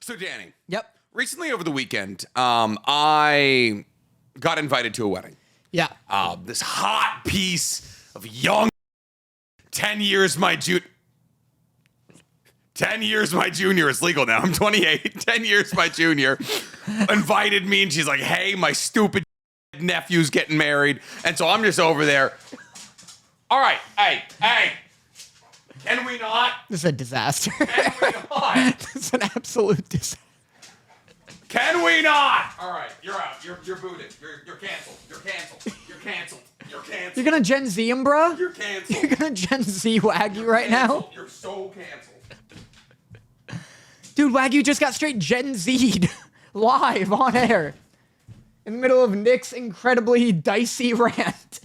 So, Danny. Yep. Recently over the weekend, I got invited to a wedding. Yeah. This hot piece of young 10 years my junior. 10 years my junior. It's legal now. I'm 28. 10 years my junior. Invited me, and she's like, hey, my stupid nephew's getting married. And so I'm just over there. All right. Hey. Can we not? This is a disaster. Can we not? This is an absolute disaster. Can we not? All right, you're out. You're booted. You're canceled. You're canceled. You're canceled. You're canceled. You're gonna Gen Z him, bro? You're canceled. You're gonna Gen Z Wagyu right now? You're so canceled. Dude, Wagyu just got straight Gen Z'd live on air. In the middle of Nick's incredibly dicey rant.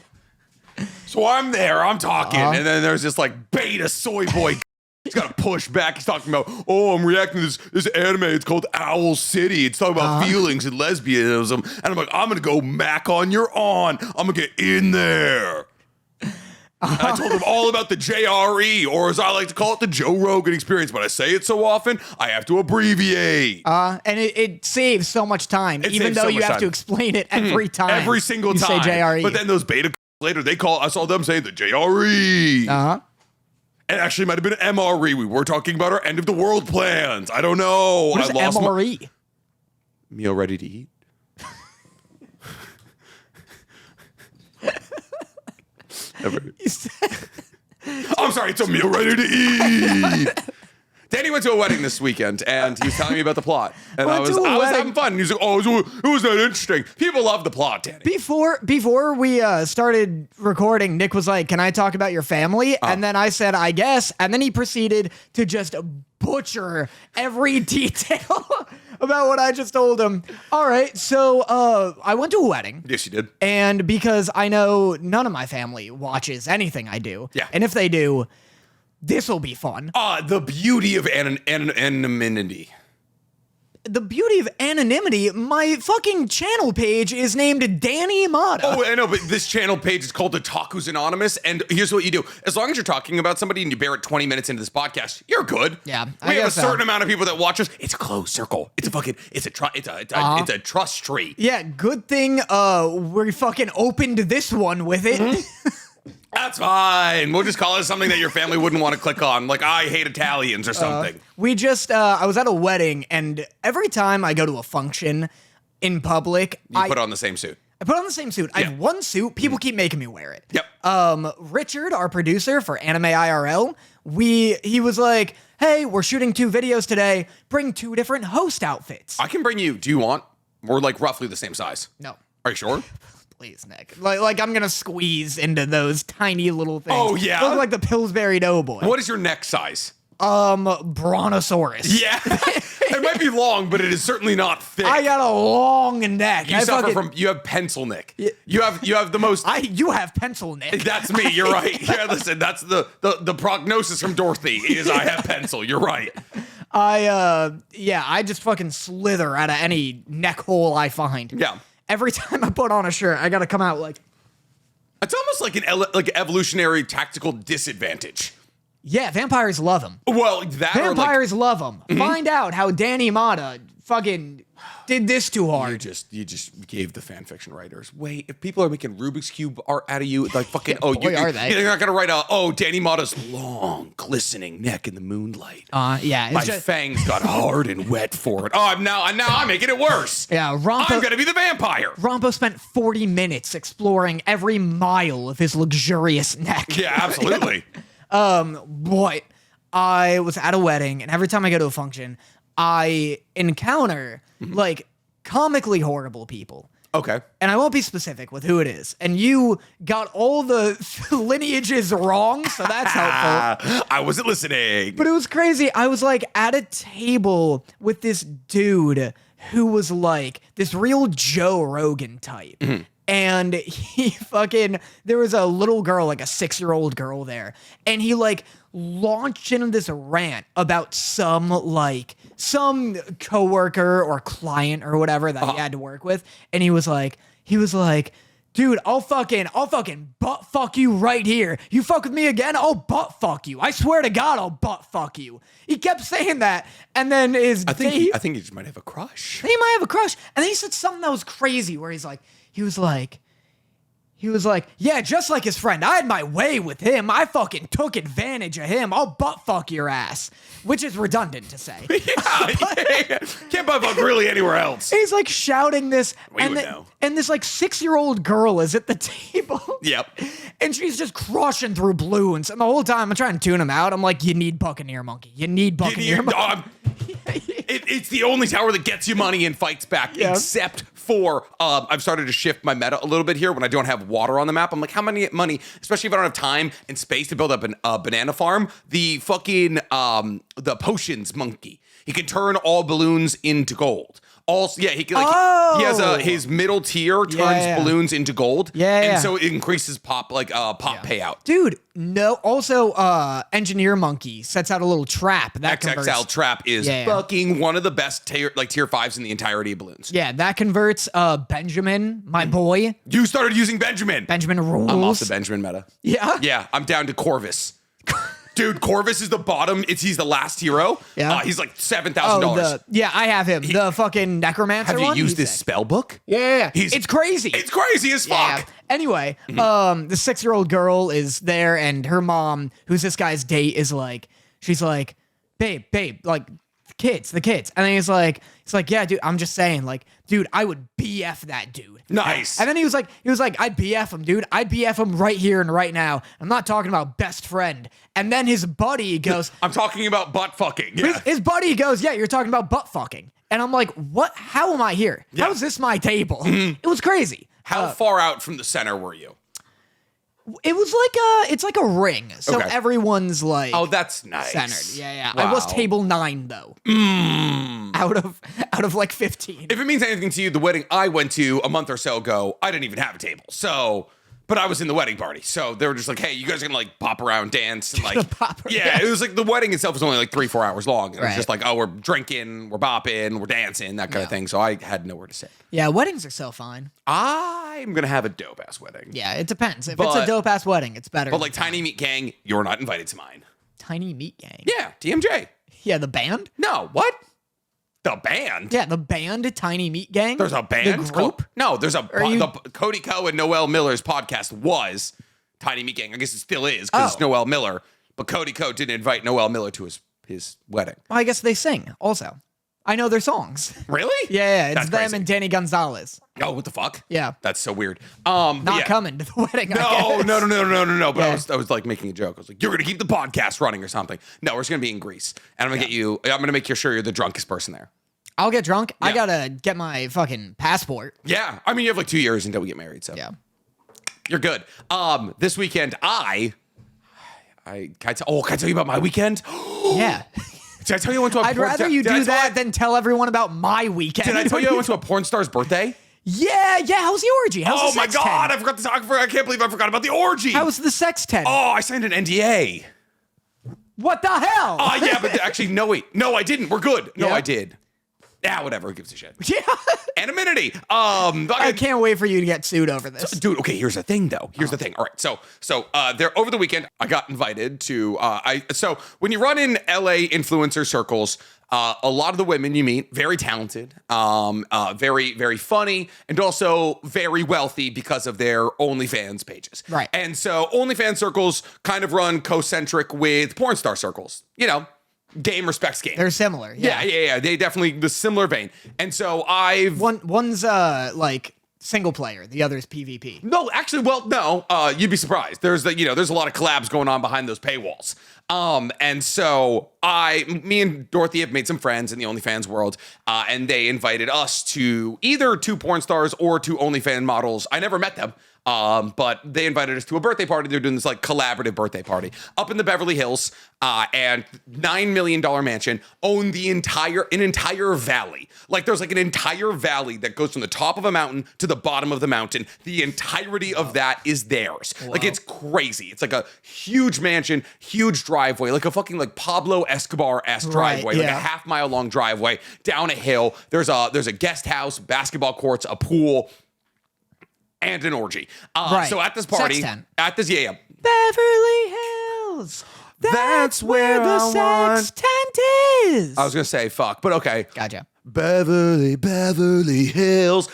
So I'm there, I'm talking, and then there's this like beta soy boy. He's got to push back. He's talking about, I'm reacting to this anime. It's called Owl City. It's talking about feelings and lesbianism. And I'm like, I'm going to go Mac on your on. I'm going to get in there. And I told him all about the JRE, or as I like to call it, the Joe Rogan experience. But I say it so often, I have to abbreviate. And it saves so much time, even though you have to explain it every time. Every single time. You say JRE. But then those beta later, I saw them say the JRE. It actually might have been MRE. We were talking about our end of the world plans. I don't know. What is MRE? Meal ready to eat. I'm sorry, it's a meal ready to eat. Danny went to a wedding this weekend, and he was telling me about the plot. And I was having fun. And he was like, it was that interesting. People love the plot, Danny. Before we started recording, Nick was like, can I talk about your family? And then I said, I guess. And then he proceeded to just butcher every detail about what I just told him. All right, so I went to a wedding. Yes, you did. And because I know none of my family watches anything I do. Yeah. And if they do, this will be fun. The beauty of anonymity. The beauty of anonymity, my fucking channel page is named Danny Motta. Oh, I know, but this channel page is called Otakus Anonymous, and here's what you do. As long as you're talking about somebody and you bear it 20 minutes into this podcast, you're good. Yeah, we have a certain amount of people that watch us. It's a closed circle. It's a trust tree. Yeah, good thing we fucking opened this one with it. That's fine. We'll just call it something that your family wouldn't want to click on, like I hate Italians or something. I was at a wedding, and every time I go to a function in public, you put on the same suit. I put on the same suit. I have one suit. People keep making me wear it. Yep. Richard, our producer for Anime IRL, he was like, hey, we're shooting 2 videos today. Bring 2 different host outfits. I can bring you. Do you want? We're like roughly the same size. No. Are you sure? Please, Nick. Like I'm gonna squeeze into those tiny little things. Oh, yeah? Look like the Pillsbury Doughboy. What is your neck size? Brontosaurus. Yeah. It might be long, but it is certainly not thick. I got a long neck. You have pencil neck. You have the most. You have pencil neck. That's me. You're right. Yeah, listen, that's the prognosis from Dorothy is I have pencil. You're right. I just fucking slither out of any neck hole I find. Yeah. Every time I put on a shirt, I gotta come out like. It's almost like an evolutionary tactical disadvantage. Yeah, vampires love him. Well, vampires love him. Find out how Danny Motta fucking did this too hard. You just gave the fan fiction writers. Wait, if people are making Rubik's Cube art out of you, like fucking, are they? You're not gonna write Danny Motta's long, glistening neck in the moonlight. Yeah. My fangs got hard and wet for it. Oh, now I'm making it worse. Yeah, I'm gonna be the vampire. Rompo spent 40 minutes exploring every mile of his luxurious neck. Yeah, absolutely. Boy, I was at a wedding, and every time I go to a function, I encounter like comically horrible people. Okay. And I won't be specific with who it is. And you got all the lineages wrong, so that's helpful. I wasn't listening. But it was crazy. I was like at a table with this dude who was like this real Joe Rogan type. And there was a little girl, like a 6-year-old girl there. And he like launched into this rant about some coworker or client or whatever that he had to work with. And he was like, dude, I'll fucking butt fuck you right here. You fuck with me again, I'll butt fuck you. I swear to God, I'll butt fuck you. He kept saying that, and then I think he just might have a crush. he might have a crush, and then he said something that was crazy, where he was like, yeah, just like his friend, I had my way with him. I fucking took advantage of him. I'll butt fuck your ass, which is redundant to say. Yeah. Can't butt fuck really anywhere else. He's like shouting this, We would know. and this like 6-year-old girl is at the table. Yep. And she's just crushing through Bloons. And the whole time I'm trying to tune him out. I'm like, you need Buccaneer Monkey. You need Buccaneer Monkey. It's the only tower that gets you money and fights back, except for I've started to shift my meta a little bit here when I don't have water on the map. I'm like, how many money, especially if I don't have time and space to build up a banana farm, the fucking the potions monkey. He can turn all balloons into gold. Also, yeah, he can he has his middle tier turns balloons into gold. And so it increases pop payout. Dude, no. Also, Engineer Monkey sets out a little trap that XXL converts. trap is fucking one of the best tier 5s in the entirety of balloons. Yeah, that converts Benjamin, my boy. You started using Benjamin. Benjamin rules. I'm off the Benjamin meta. Yeah? Yeah, I'm down to Corvus. Dude, Corvus is the bottom. He's the last hero. Yeah. He's like $7,000. Yeah, I have him. The fucking necromancer Have you one? used He's his sick. spell book? Yeah. He's- It's crazy. It's crazy as fuck. Yeah. Anyway, the 6-year-old girl is there, and her mom, who's this guy's date, is like, she's like, babe, like, the kids. And then he's like, yeah, dude, I'm just saying, like, dude, I would BF that dude. Nice. And then he was like, I'd BF him, dude. I'd BF him right here and right now. I'm not talking about best friend. And then his buddy goes, I'm talking about butt fucking. Yeah. his buddy goes, yeah, you're talking about butt fucking. And I'm like, what? How am I here? Yeah. How is this my table? It was crazy. How far out from the center were you? It was it's like a ring. So Okay. everyone's like, Oh, that's nice. centered. Yeah. Wow. I was table 9 though. Out of like 15. If it means anything to you, the wedding I went to a month or so ago, I didn't even have a table. So, but I was in the wedding party. So they were just like, hey, you guys are gonna like pop around, dance, and like, Yeah. it was like the wedding itself was only like 3-4 hours long. It was Right. just like, oh, we're drinking, we're bopping, we're dancing, that kind of thing. So I had nowhere to sit. Yeah, weddings are so fine. I'm gonna have a dope ass wedding. Yeah, it depends. If But- it's a dope ass wedding, it's better. But than like Tiny Meat Gang, you're not invited to mine. Tiny Meat Gang. Yeah, TMJ. Yeah, the band. No, what? The band? Yeah, the band Tiny Meat Gang. There's a band? The group. No, there's a you- the Cody Ko and Noel Miller's podcast was Tiny Meat Gang. I guess it still is because it's Oh. Noel Miller. But Cody Ko didn't invite Noel Miller to his wedding. Well, I guess they sing also. I know their songs. Really? Yeah, it's That's them crazy. and Danny Gonzalez. Oh, what the fuck? Yeah. That's so weird. Not coming to the wedding. I guess. No. But Yeah. I was like making a joke. I was like, you're gonna keep the podcast running or something. No, we're just gonna be in Greece, and I'm gonna make sure you're the drunkest person there. I'll get drunk. I Yeah. gotta get my fucking passport. Yeah, I mean you have like 2 years until we get married, so Yeah. you're good. This weekend can I tell you about my weekend? Yeah. Did I tell you I went to a I'd porn rather star- you did I do tell that you- than tell everyone about my weekend. Did I tell you I went to a porn star's birthday? Yeah. How's the orgy? How's Oh the my sex god, tent? I forgot to talk. I can't believe I forgot about the orgy. How's the sex tent? Oh, I signed an NDA. What the hell? Oh yeah, but actually, no, wait, no, I didn't. We're good. No, Yeah? I did. Yeah, whatever. Who gives a shit? Yeah. Anonymity. I can't wait for you to get sued over this. Dude, okay, here's the thing though. Here's the thing. All right. So there over the weekend, I got invited to so when you run in LA influencer circles, a lot of the women you meet, very talented, very, very funny, and also very wealthy because of their OnlyFans pages. Right. And so OnlyFans circles kind of run co-centric with porn star circles. You know, game respects game. They're similar. Yeah. They definitely the similar vein. And so One's like single player, the other's PvP. No, actually, well, no. You'd be surprised. There's a lot of collabs going on behind those paywalls. And so me and Dorothy have made some friends in the OnlyFans world, and they invited us to either 2 porn stars or 2 OnlyFans models. I never met them. But they invited us to a birthday party. They're doing this like collaborative birthday party up in the Beverly Hills, and $9 million mansion, own an entire valley. Like there's like an entire valley that goes from the top of a mountain to the bottom of the mountain. The entirety of that is theirs. Like it's crazy. It's like a huge mansion, huge driveway, like a fucking like Pablo Escobar-esque driveway, like a half-mile long driveway down a hill. There's a guest house, basketball courts, a pool. and an orgy. Right. So at this party, Sex tent. Beverly Hills. That's where the sex tent is. I was gonna say fuck, but okay. Gotcha. Beverly Hills.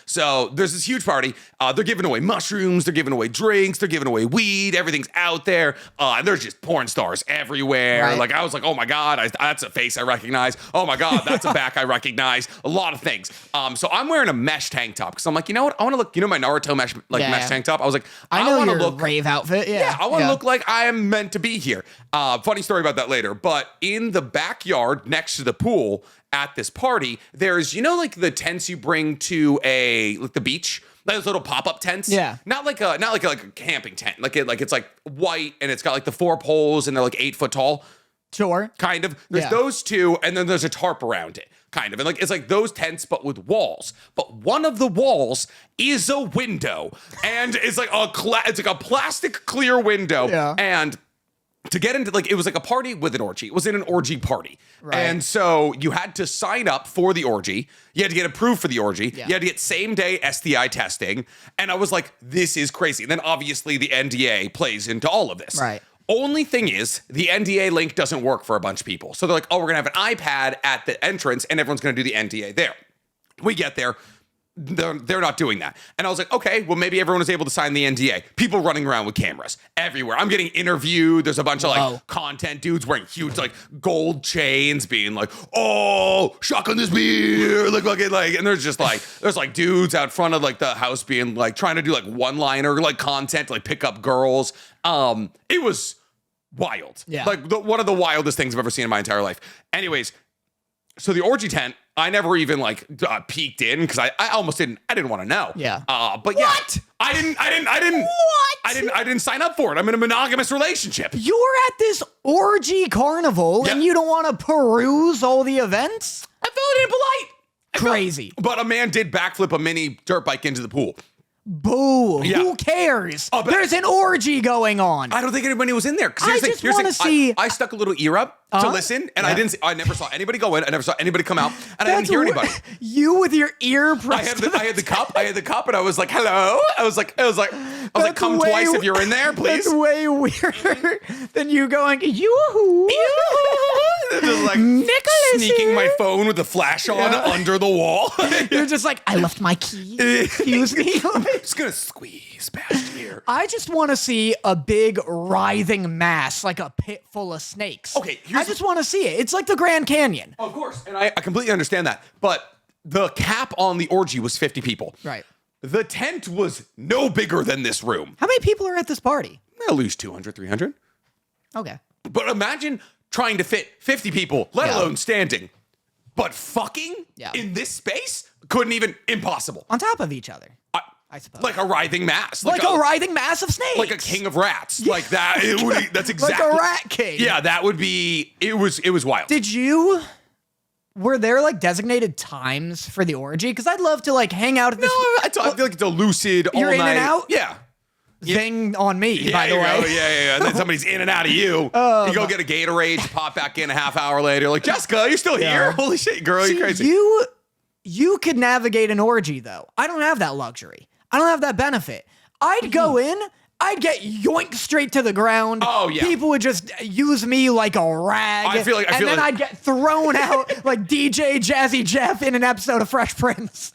So there's this huge party. They're giving away mushrooms, they're giving away drinks, they're giving away weed, everything's out there. And there's just porn stars everywhere. Right. Like I was like, oh my God, that's a face I recognize. Oh my God, that's a back I recognize. A lot of things. So I'm wearing a mesh tank top because I'm like, you know what? I want to look, my Naruto mesh tank top. I was like, I know want to your look rave outfit. Yeah. I want to look like I am meant to be here. Funny story about that later. But in the backyard next to the pool at this party, there's, like the tents you bring to the beach, those little pop-up tents. Yeah. Not like a camping tent. It's like white and it's got like the 4 poles and they're like 8 foot tall. Sure. Kind of. There's those two, and then there's a tarp around it. Kind of. And it's like those tents, but with walls. But one of the walls is a window. And it's like it's like a plastic clear window. Yeah. And to get into, it was like a party with an orgy. It was in an orgy party. Right. And so you had to sign up for the orgy. You had to get approved for the orgy. Yeah. You had to get same day STI testing. And I was like, this is crazy. And then obviously the NDA plays into all of this. Right. Only thing is, the NDA link doesn't work for a bunch of people. So they're like, oh, we're going to have an iPad at the entrance and everyone's going to do the NDA there. We get there. They're not doing that. And I was like, okay, well, maybe everyone is able to sign the NDA. People running around with cameras everywhere. I'm getting interviewed. There's a bunch of content dudes wearing huge gold chains being like, oh, shotgun this beer. And there's just there's dudes out front of the house being trying to do one-liner content, pick up girls. It was wild. Yeah. One of the wildest things I've ever seen in my entire life. Anyways, so the orgy tent, I never even peeked in because I almost didn't want to know. Yeah. But yeah, What? I didn't. What? I didn't sign up for it. I'm in a monogamous relationship. You're at this orgy carnival and you don't want to peruse all the events? I felt impolite. Crazy. But a man did backflip a mini dirt bike into the pool. Boo. Yeah. Who cares? Oh, but- There's an orgy going on. I don't think anybody was in there. I just want to see. I stuck a little ear up to listen, and I never saw anybody go in. I never saw anybody come out, and I didn't hear anybody. You with your ear pressed. I had the cup, and I was like, "Hello." I was like, "Come twice if you're in there, please." That's way weirder than you going, yoo-hoo. Just Nicholas sneaking here. my phone with the flash on under the wall. You're just like, I left my key. Excuse me. I'm just gonna squeeze past here. I just want to see a big writhing mass, like a pit full of snakes. Okay, I just want to see it. It's like the Grand Canyon. Of course, and I completely understand that. But the cap on the orgy was 50 people. Right. The tent was no bigger than this room. How many people are at this party? At least 200, 300. Okay. But imagine trying to fit 50 people, let alone standing. But fucking in this space? Couldn't even, impossible. On top of each other, I suppose. Like a writhing mass. Like a writhing mass of snakes. Like a king of rats. Like that. That's exactly. Like a rat king. Yeah, that would be, it was wild. Were there designated times for the orgy? Because I'd love to hang out at this. I feel like it's Elusive all You're night. in and out? Yeah. Thing on me, by the way. Yeah. And then somebody's in and out of you. You go get a Gatorade, pop back in a half hour later. Like, Jessica, you're still here? Holy shit, girl, you're crazy. You could navigate an orgy, though. I don't have that luxury. I don't have that benefit. I'd go in, I'd get yoinked straight to the ground. Oh, yeah. People would just use me like a rag. And then I'd get thrown out like DJ Jazzy Jeff in an episode of Fresh Prince.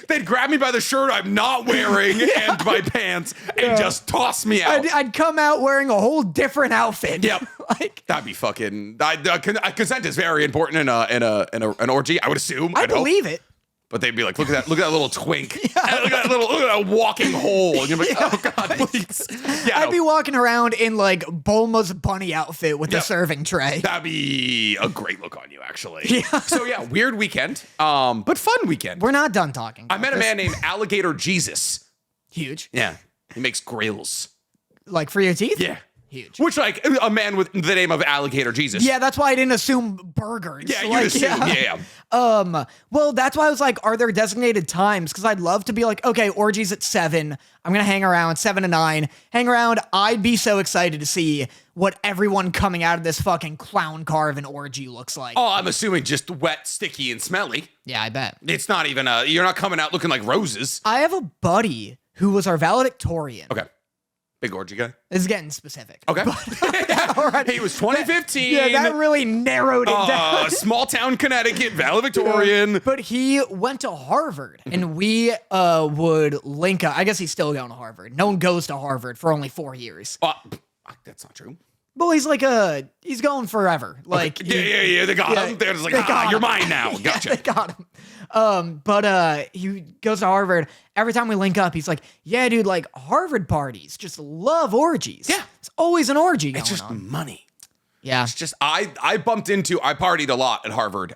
They'd grab me by the shirt I'm not wearing and my pants and just toss me out. I'd come out wearing a whole different outfit. Yep. That'd be fucking. Consent is very important in an orgy, I would assume. I believe it. But they'd be like, look at that little twink. Look at that walking hole. And you're like, oh God, please. Yeah, I'd be walking around in Bulma's bunny outfit with a serving tray. That'd be a great look on you, actually. Yeah. So yeah, weird weekend, but fun weekend. We're not done talking. I met a man named Alligator Jesus. Huge. Yeah. He makes grills. Like for your teeth? Yeah. Huge. Which, a man with the name of Alligator Jesus. Yeah, that's why I didn't assume burgers. Yeah, you assume. Yeah. Well, that's why I was like, are there designated times? Because I'd love to be like, okay, orgies at 7. I'm gonna hang around 7 to 9. Hang around. I'd be so excited to see what everyone coming out of this fucking clown car of an orgy looks like. Oh, I'm assuming just wet, sticky, and smelly. Yeah, I bet. It's not even you're not coming out looking like roses. I have a buddy who was our valedictorian. Okay. Big orgy guy. This is getting specific. Okay. Alright. He was 2015. Yeah, that really narrowed it down. Small town Connecticut, valedictorian. But he went to Harvard, and we would link up. I guess he's still going to Harvard. No one goes to Harvard for only 4 years. That's not true. Well, he's like he's going forever. Like Yeah. They got him. They're just like, you're mine now. Gotcha. Yeah, they got him. But he goes to Harvard. Every time we link up, he's like, yeah, dude, like Harvard parties just love orgies. Yeah. It's always an orgy going It's just on. money. Yeah. It's just I partied a lot at Harvard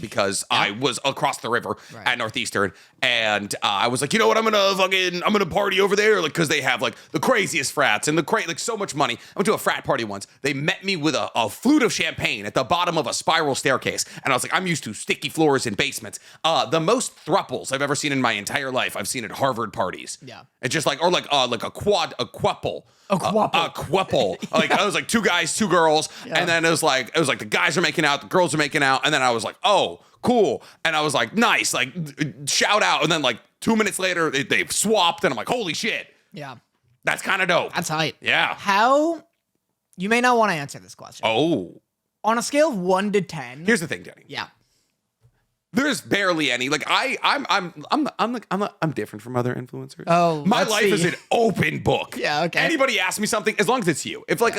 because I was across the river at Northeastern, and I was like, you know what, I'm gonna party over there, like, because they have like the craziest frats and like so much money. I went to a frat party once. They met me with a flute of champagne at the bottom of a spiral staircase, and I was like, I'm used to sticky floors and basements. The most thruples I've ever seen in my entire life I've seen at Harvard parties. Yeah. It's just like, or like a quapple. A quapple. A quapple. Like, I was like 2 guys, 2 girls. Yeah. And then it was like the guys are making out, the girls are making out. And then I was like, oh, cool. And I was like, nice, like shout out. And then like 2 minutes later, they've swapped. And I'm like, holy shit. Yeah. That's kind of dope. That's hype. Yeah. How, you may not want to answer this question. Oh. On a scale of 1 to 10. Here's the thing, Danny. Yeah. There's barely any. Like I'm different from other influencers. Oh, my let's life see. is an open book. Yeah, okay. Anybody asks me something, as long as it's you. If like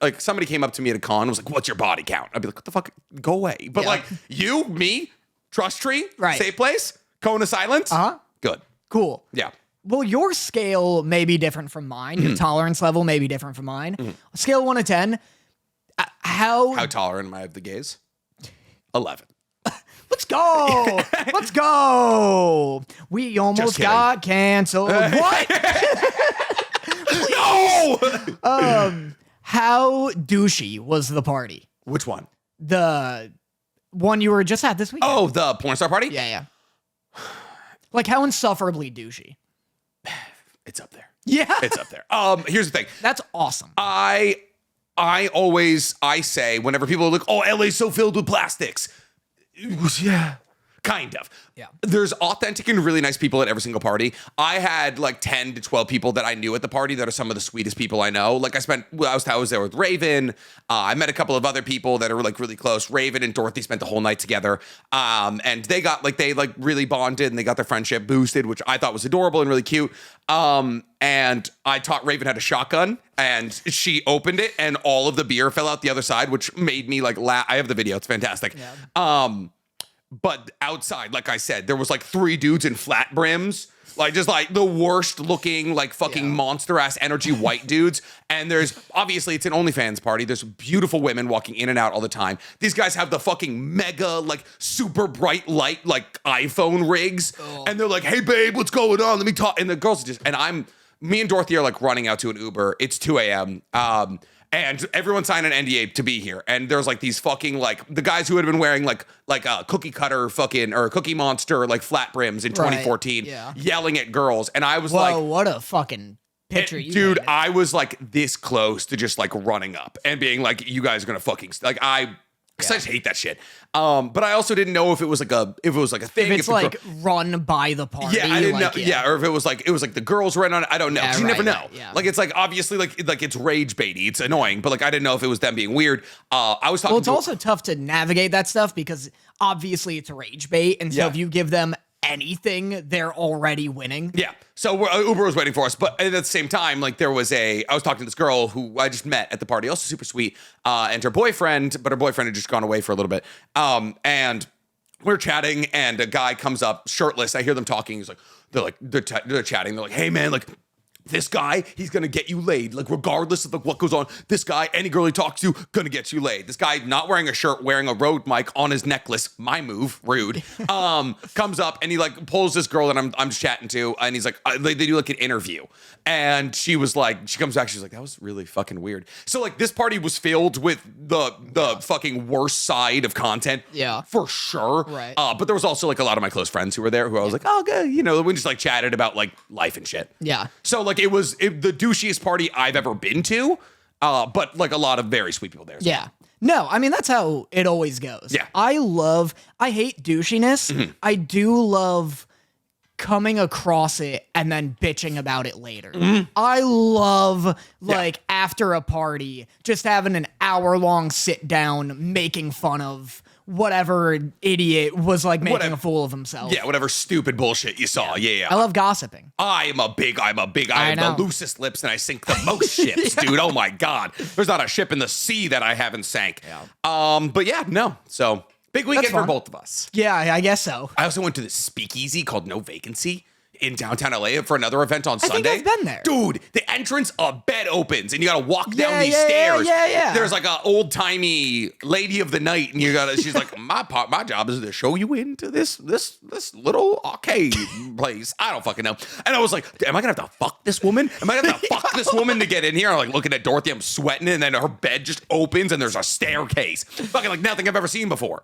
like somebody came up to me at a con and was like, "What's your body count?" I'd be like, "What the fuck? Go away." But Yeah. like you, me, trust tree, Right. safe place, cone of silence. Good. Cool. Yeah. Well, your scale may be different from mine. Your tolerance level may be different from mine. A scale of 1 to 10, How tolerant am I of the gays? 11. Let's go. Let's go. We almost kidding. got canceled. What? No. How douchey was the party? Which one? The one you were just at this week? Oh, the porn star party? Yeah. Like how insufferably douchey. It's up there. Yeah. It's up there. Here's the thing. That's awesome. I say whenever people are like, oh, LA's so filled with plastics. Yeah. Kind of. Yeah. There's authentic and really nice people at every single party. I had like 10 to 12 people that I knew at the party that are some of the sweetest people I know. Like I was there with Raven. I met a couple of other people that are like really close. Raven and Dorothy spent the whole night together. And they really bonded and they got their friendship boosted, which I thought was adorable and really cute. And I taught Raven how to shotgun, and she opened it and all of the beer fell out the other side, which made me like laugh. I have the video. It's fantastic. Yeah. But outside, like I said, there was like 3 dudes in flat brims, like just like the worst looking, like fucking monster ass energy white dudes. And there's obviously it's an OnlyFans party. There's beautiful women walking in and out all the time. These guys have the fucking mega, like super bright light, like iPhone rigs. Oh. And they're like, hey babe, what's going on? Let me talk. And the girls are just, me and Dorothy are like running out to an Uber. It's 2 a.m. And everyone signed an NDA to be here. And there's like these fucking like the guys who had been wearing like a cookie cutter fucking or Cookie Monster like flat brims in 2014 yelling at girls. And I was Whoa, what a fucking picture you dude, painted. I was like this close to just like running up and being like, you guys are gonna fucking like I just hate that shit. But I also didn't know if it was like a thing. If it's like run by the party. Yeah, I didn't know. Yeah, or if it was like the girls were in on it. I don't know. 'Cause you never know. Yeah. Like it's like obviously like it's rage baity. It's annoying, but like I didn't know if it was them being weird. I was talking. Well, it's also tough to navigate that stuff because obviously it's rage bait, and so if you give them anything, they're already winning. Yeah. So Uber was waiting for us, but at the same time, like I was talking to this girl who I just met at the party, also super sweet, and her boyfriend, but her boyfriend had just gone away for a little bit. And we're chatting, and a guy comes up shirtless. I hear them talking. He's like, they're chatting. They're like, hey man, like, this guy, he's gonna get you laid. Like, regardless of what goes on, this guy, any girl he talks to, gonna get you laid. This guy not wearing a shirt, wearing a Rode mic on his necklace, my move, rude, comes up and he like pulls this girl that I'm chatting to, and he's like, they do like an interview. And she was like, she comes back, she's like, that was really fucking weird. So like this party was filled with the fucking worst side of content. Yeah. For sure. Right. But there was also like a lot of my close friends who were there who I was like, oh, good. You know, we just like chatted about like life and shit. Yeah. So like it was the douchiest party I've ever been to. But like a lot of very sweet people there. Yeah. No, I mean, that's how it always goes. Yeah. I hate douchiness. Mm-hmm. I do love coming across it and then bitching about it later. Mm-hmm. I love like after a party, just having an hour-long sit down making fun of whatever idiot was like making a fool of himself. Yeah, whatever stupid bullshit you saw. Yeah. I love gossiping. I have know. the loosest lips and I sink the most ships, dude. Oh my God. There's not a ship in the sea that I haven't sank. Yeah. But yeah, no. So big weekend for fun. both of us. Yeah, I guess so. I also went to this speakeasy called No Vacancy in downtown LA for another event on Sunday. think I've been there. Dude, the entrance, a bed opens and you gotta walk down these yeah, stairs. yeah. There's like a old timey lady of the night, and she's like, my job is to show you into this little arcade place. I don't fucking know. And I was like, am I gonna have to fuck this woman? Am I gonna have to fuck this woman to get in here? I'm like looking at Dorothy, I'm sweating, and then her bed just opens and there's a staircase. Fucking like nothing I've ever seen before.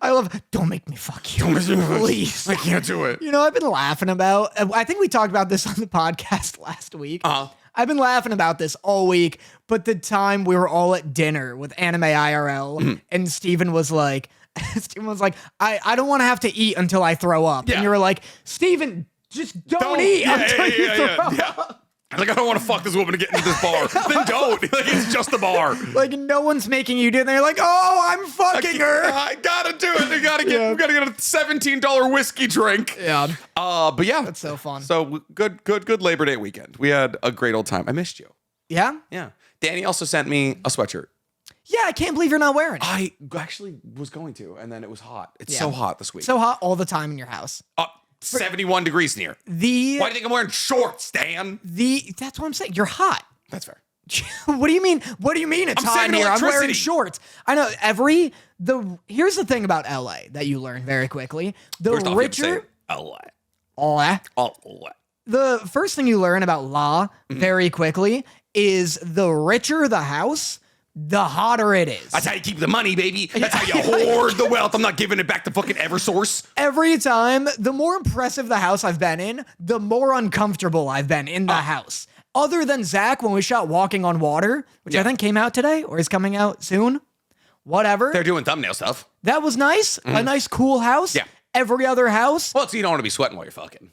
I love, don't make me fuck you. Please. I can't do it. You know, I've been laughing about, I think we talked about this on the podcast last week. I've been laughing about this all week, but the time we were all at dinner with Anime IRL and Steven was like, I don't want to have to eat until I throw up. Yeah. And you were like, Steven, just don't eat until you throw up. Like, I don't want to fuck this woman to get into this bar. Then don't. Like, it's just a bar. Like, no one's making you do it. And they're like, oh, I'm fucking her. I gotta do it. We gotta get a $17 whiskey drink. Yeah. But yeah. That's so fun. So good Labor Day weekend. We had a great old time. I missed you. Yeah? Yeah. Danny also sent me a sweatshirt. Yeah, I can't believe you're not wearing it. I actually was going to, and then it was hot. It's so hot this week. So hot all the time in your house. 71 degrees in here. Why do you think I'm wearing shorts, Dan? That's what I'm saying. You're hot. That's fair. What do you mean? What do you mean it's hot in here? I'm wearing shorts. I know here's the thing about LA that you learn very quickly. The First off, richer LA. The first thing you learn about law very quickly is the richer the house, the hotter it is. That's how you keep the money, baby. That's how you hoard the wealth. I'm not giving it back to fucking Eversource. Every time, the more impressive the house I've been in, the more uncomfortable I've been in the house. Other than Zach when we shot Walking on Water, which I think came out today or is coming out soon. Whatever. They're doing thumbnail stuff. That was nice. A nice, cool house. Yeah. Every other house. Well, so you don't want to be sweating while you're fucking.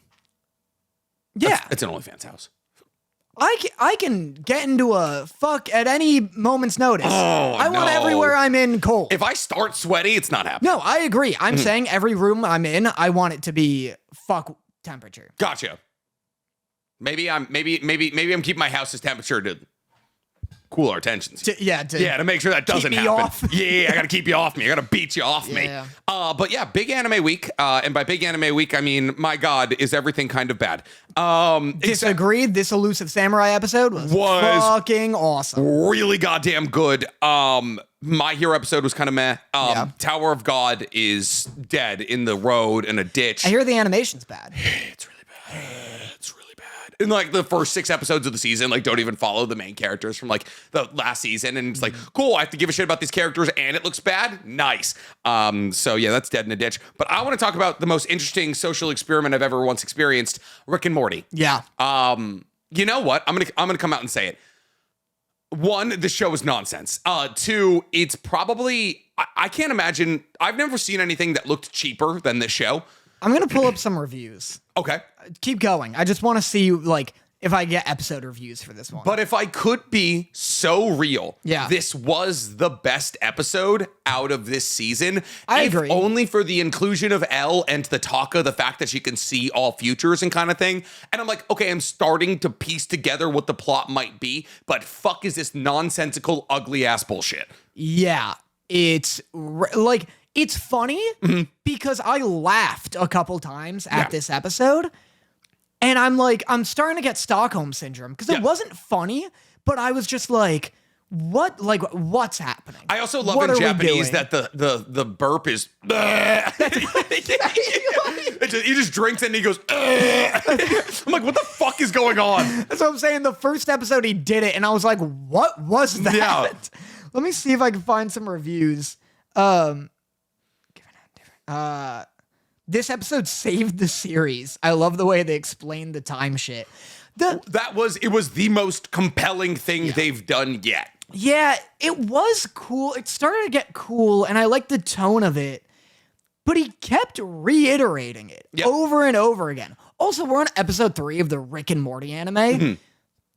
Yeah. It's an OnlyFans house. I can get into a fuck at any moment's notice. I want no. everywhere I'm in cold. If I start sweaty, it's not happening. No, I agree. I'm saying every room I'm in, I want it to be fuck temperature. Gotcha. Maybe I'm keeping my house's temperature to cool our tensions. To make sure that doesn't me happen. off. I gotta keep you off me. I gotta beat you off me. Yeah. But yeah, big anime week. And by big anime week, I mean, my God, is everything kind of bad. Disagreed. This Elusive Samurai episode was fucking awesome. Really goddamn good. My Hero episode was kind of meh. Tower of God is dead in the road in a ditch. I hear the animation's bad. It's really bad. And like the first 6 episodes of the season, like don't even follow the main characters from like the last season. And it's like, cool, I have to give a shit about these characters and it looks bad. Nice. So yeah, that's dead in a ditch. But I want to talk about the most interesting social experiment I've ever once experienced, Rick and Morty. Yeah. You know what? I'm gonna come out and say it. 1, the show is nonsense. 2, it's probably I can't imagine. I've never seen anything that looked cheaper than this show. I'm gonna pull up some reviews. Okay. Keep going. I just want to see like if I get episode reviews for this one. But if I could be so real, this was the best episode out of this season. I agree. Only for the inclusion of Elle and the Taka, the fact that she can see all futures and kind of thing. And I'm like, okay, I'm starting to piece together what the plot might be, but fuck is this nonsensical, ugly ass bullshit. Yeah, it's it's funny because I laughed a couple times at this episode. And I'm starting to get Stockholm syndrome because it wasn't funny, but I was just like, what's happening? I also love in Japanese that the burp is. He just drinks and he goes. I'm like, what the fuck is going on? That's what I'm saying. The first episode he did it, and I was like, what was that? Yeah. Let me see if I can find some reviews. This episode saved the series. I love the way they explained the time shit. It was the most compelling thing they've done yet. Yeah, it was cool. It started to get cool, and I liked the tone of it. But he kept reiterating it over and over again. Also, we're on episode 3 of the Rick and Morty anime. Mm-hmm.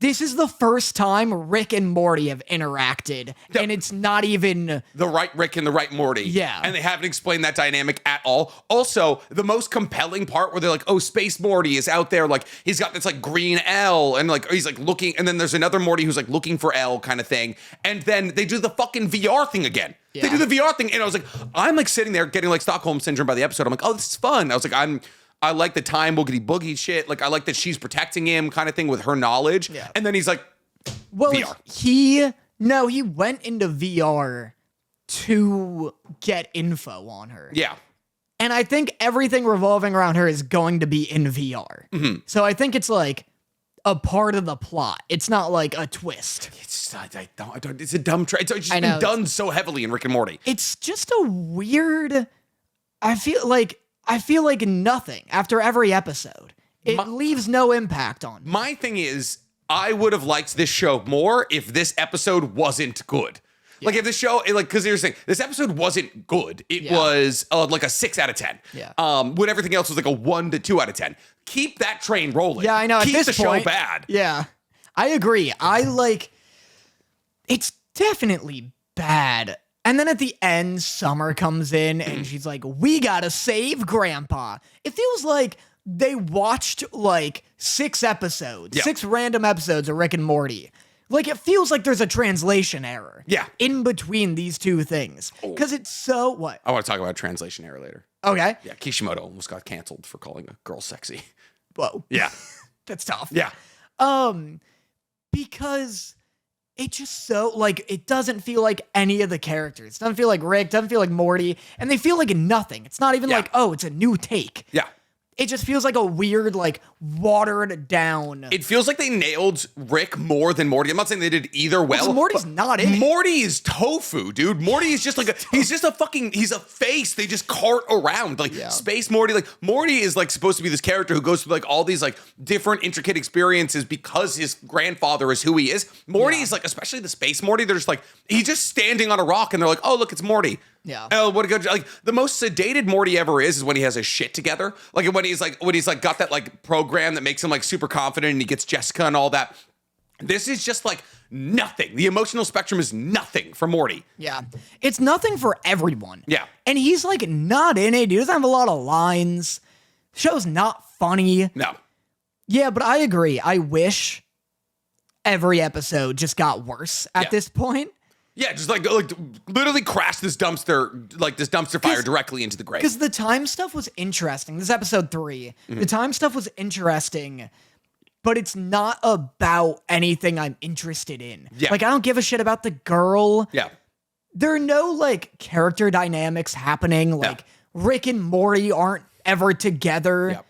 This is the first time Rick and Morty have interacted, and it's not even... the right Rick and the right Morty. Yeah. And they haven't explained that dynamic at all. Also, the most compelling part where they're like, oh, Space Morty is out there, like, he's got this, like, green L, and, like, he's, like, looking, and then there's another Morty who's, like, looking for L kind of thing, and then they do the fucking VR thing again. Yeah. They do the VR thing, and I was like, I'm, like, sitting there getting, like, Stockholm Syndrome by the episode. I'm like, oh, this is fun. I was like, I like the time boogity boogie shit. Like, I like that she's protecting him kind of thing with her knowledge. Yeah. And then he's like, well, VR. He went into VR to get info on her. Yeah. And I think everything revolving around her is going to be in VR. Mm-hmm. So I think it's like a part of the plot. It's not like a twist. It's a dumb trade. It's just been done so heavily in Rick and Morty. It's just a weird... I feel like nothing after every episode. It leaves no impact on me. My thing is, I would have liked this show more if this episode wasn't good. Yeah. Like if the show, because you're saying this episode wasn't good. It was like a 6 out of 10. Yeah. When everything else was like a 1 to 2 out of 10. Keep that train rolling. Yeah, I know. Keep at this the point, show bad. Yeah, I agree. It's definitely bad. And then at the end, Summer comes in and she's like, we gotta save Grandpa. It feels like they watched like 6 episodes, 6 random episodes of Rick and Morty. Like, it feels like there's a translation error. Yeah. In between these two things. Because it's so, what? I want to talk about a translation error later. Okay. Yeah, Kishimoto almost got canceled for calling a girl sexy. Whoa. Yeah. That's tough. Yeah. Because... it just so, it doesn't feel like any of the characters. It doesn't feel like Rick, doesn't feel like Morty, and they feel like nothing. It's not even like, oh, it's a new take. Yeah. It just feels like a weird, watered down. It feels like they nailed Rick more than Morty. I'm not saying they did either well. Morty's not it. Morty is tofu, dude. Morty is just he's a face they just cart around. Space Morty. Morty is supposed to be this character who goes through all these different intricate experiences because his grandfather is who he is. Morty is especially the Space Morty, they're just he's just standing on a rock and they're like, oh, look, it's Morty. Yeah. Oh, what a good, the most sedated Morty ever is when he has his shit together. When he's got that program that makes him super confident and he gets Jessica and all that. This is just nothing. The emotional spectrum is nothing for Morty. Yeah. It's nothing for everyone. Yeah. And he's not in it. He doesn't have a lot of lines. The show's not funny. No. Yeah, but I agree. I wish every episode just got worse at this point. Yeah, just literally crash this dumpster fire directly into the grave. Because the time stuff was interesting. This is episode 3. Mm-hmm. The time stuff was interesting, but it's not about anything I'm interested in. Yeah. I don't give a shit about the girl. Yeah. There are no character dynamics happening. Rick and Morty aren't ever together. Yeah.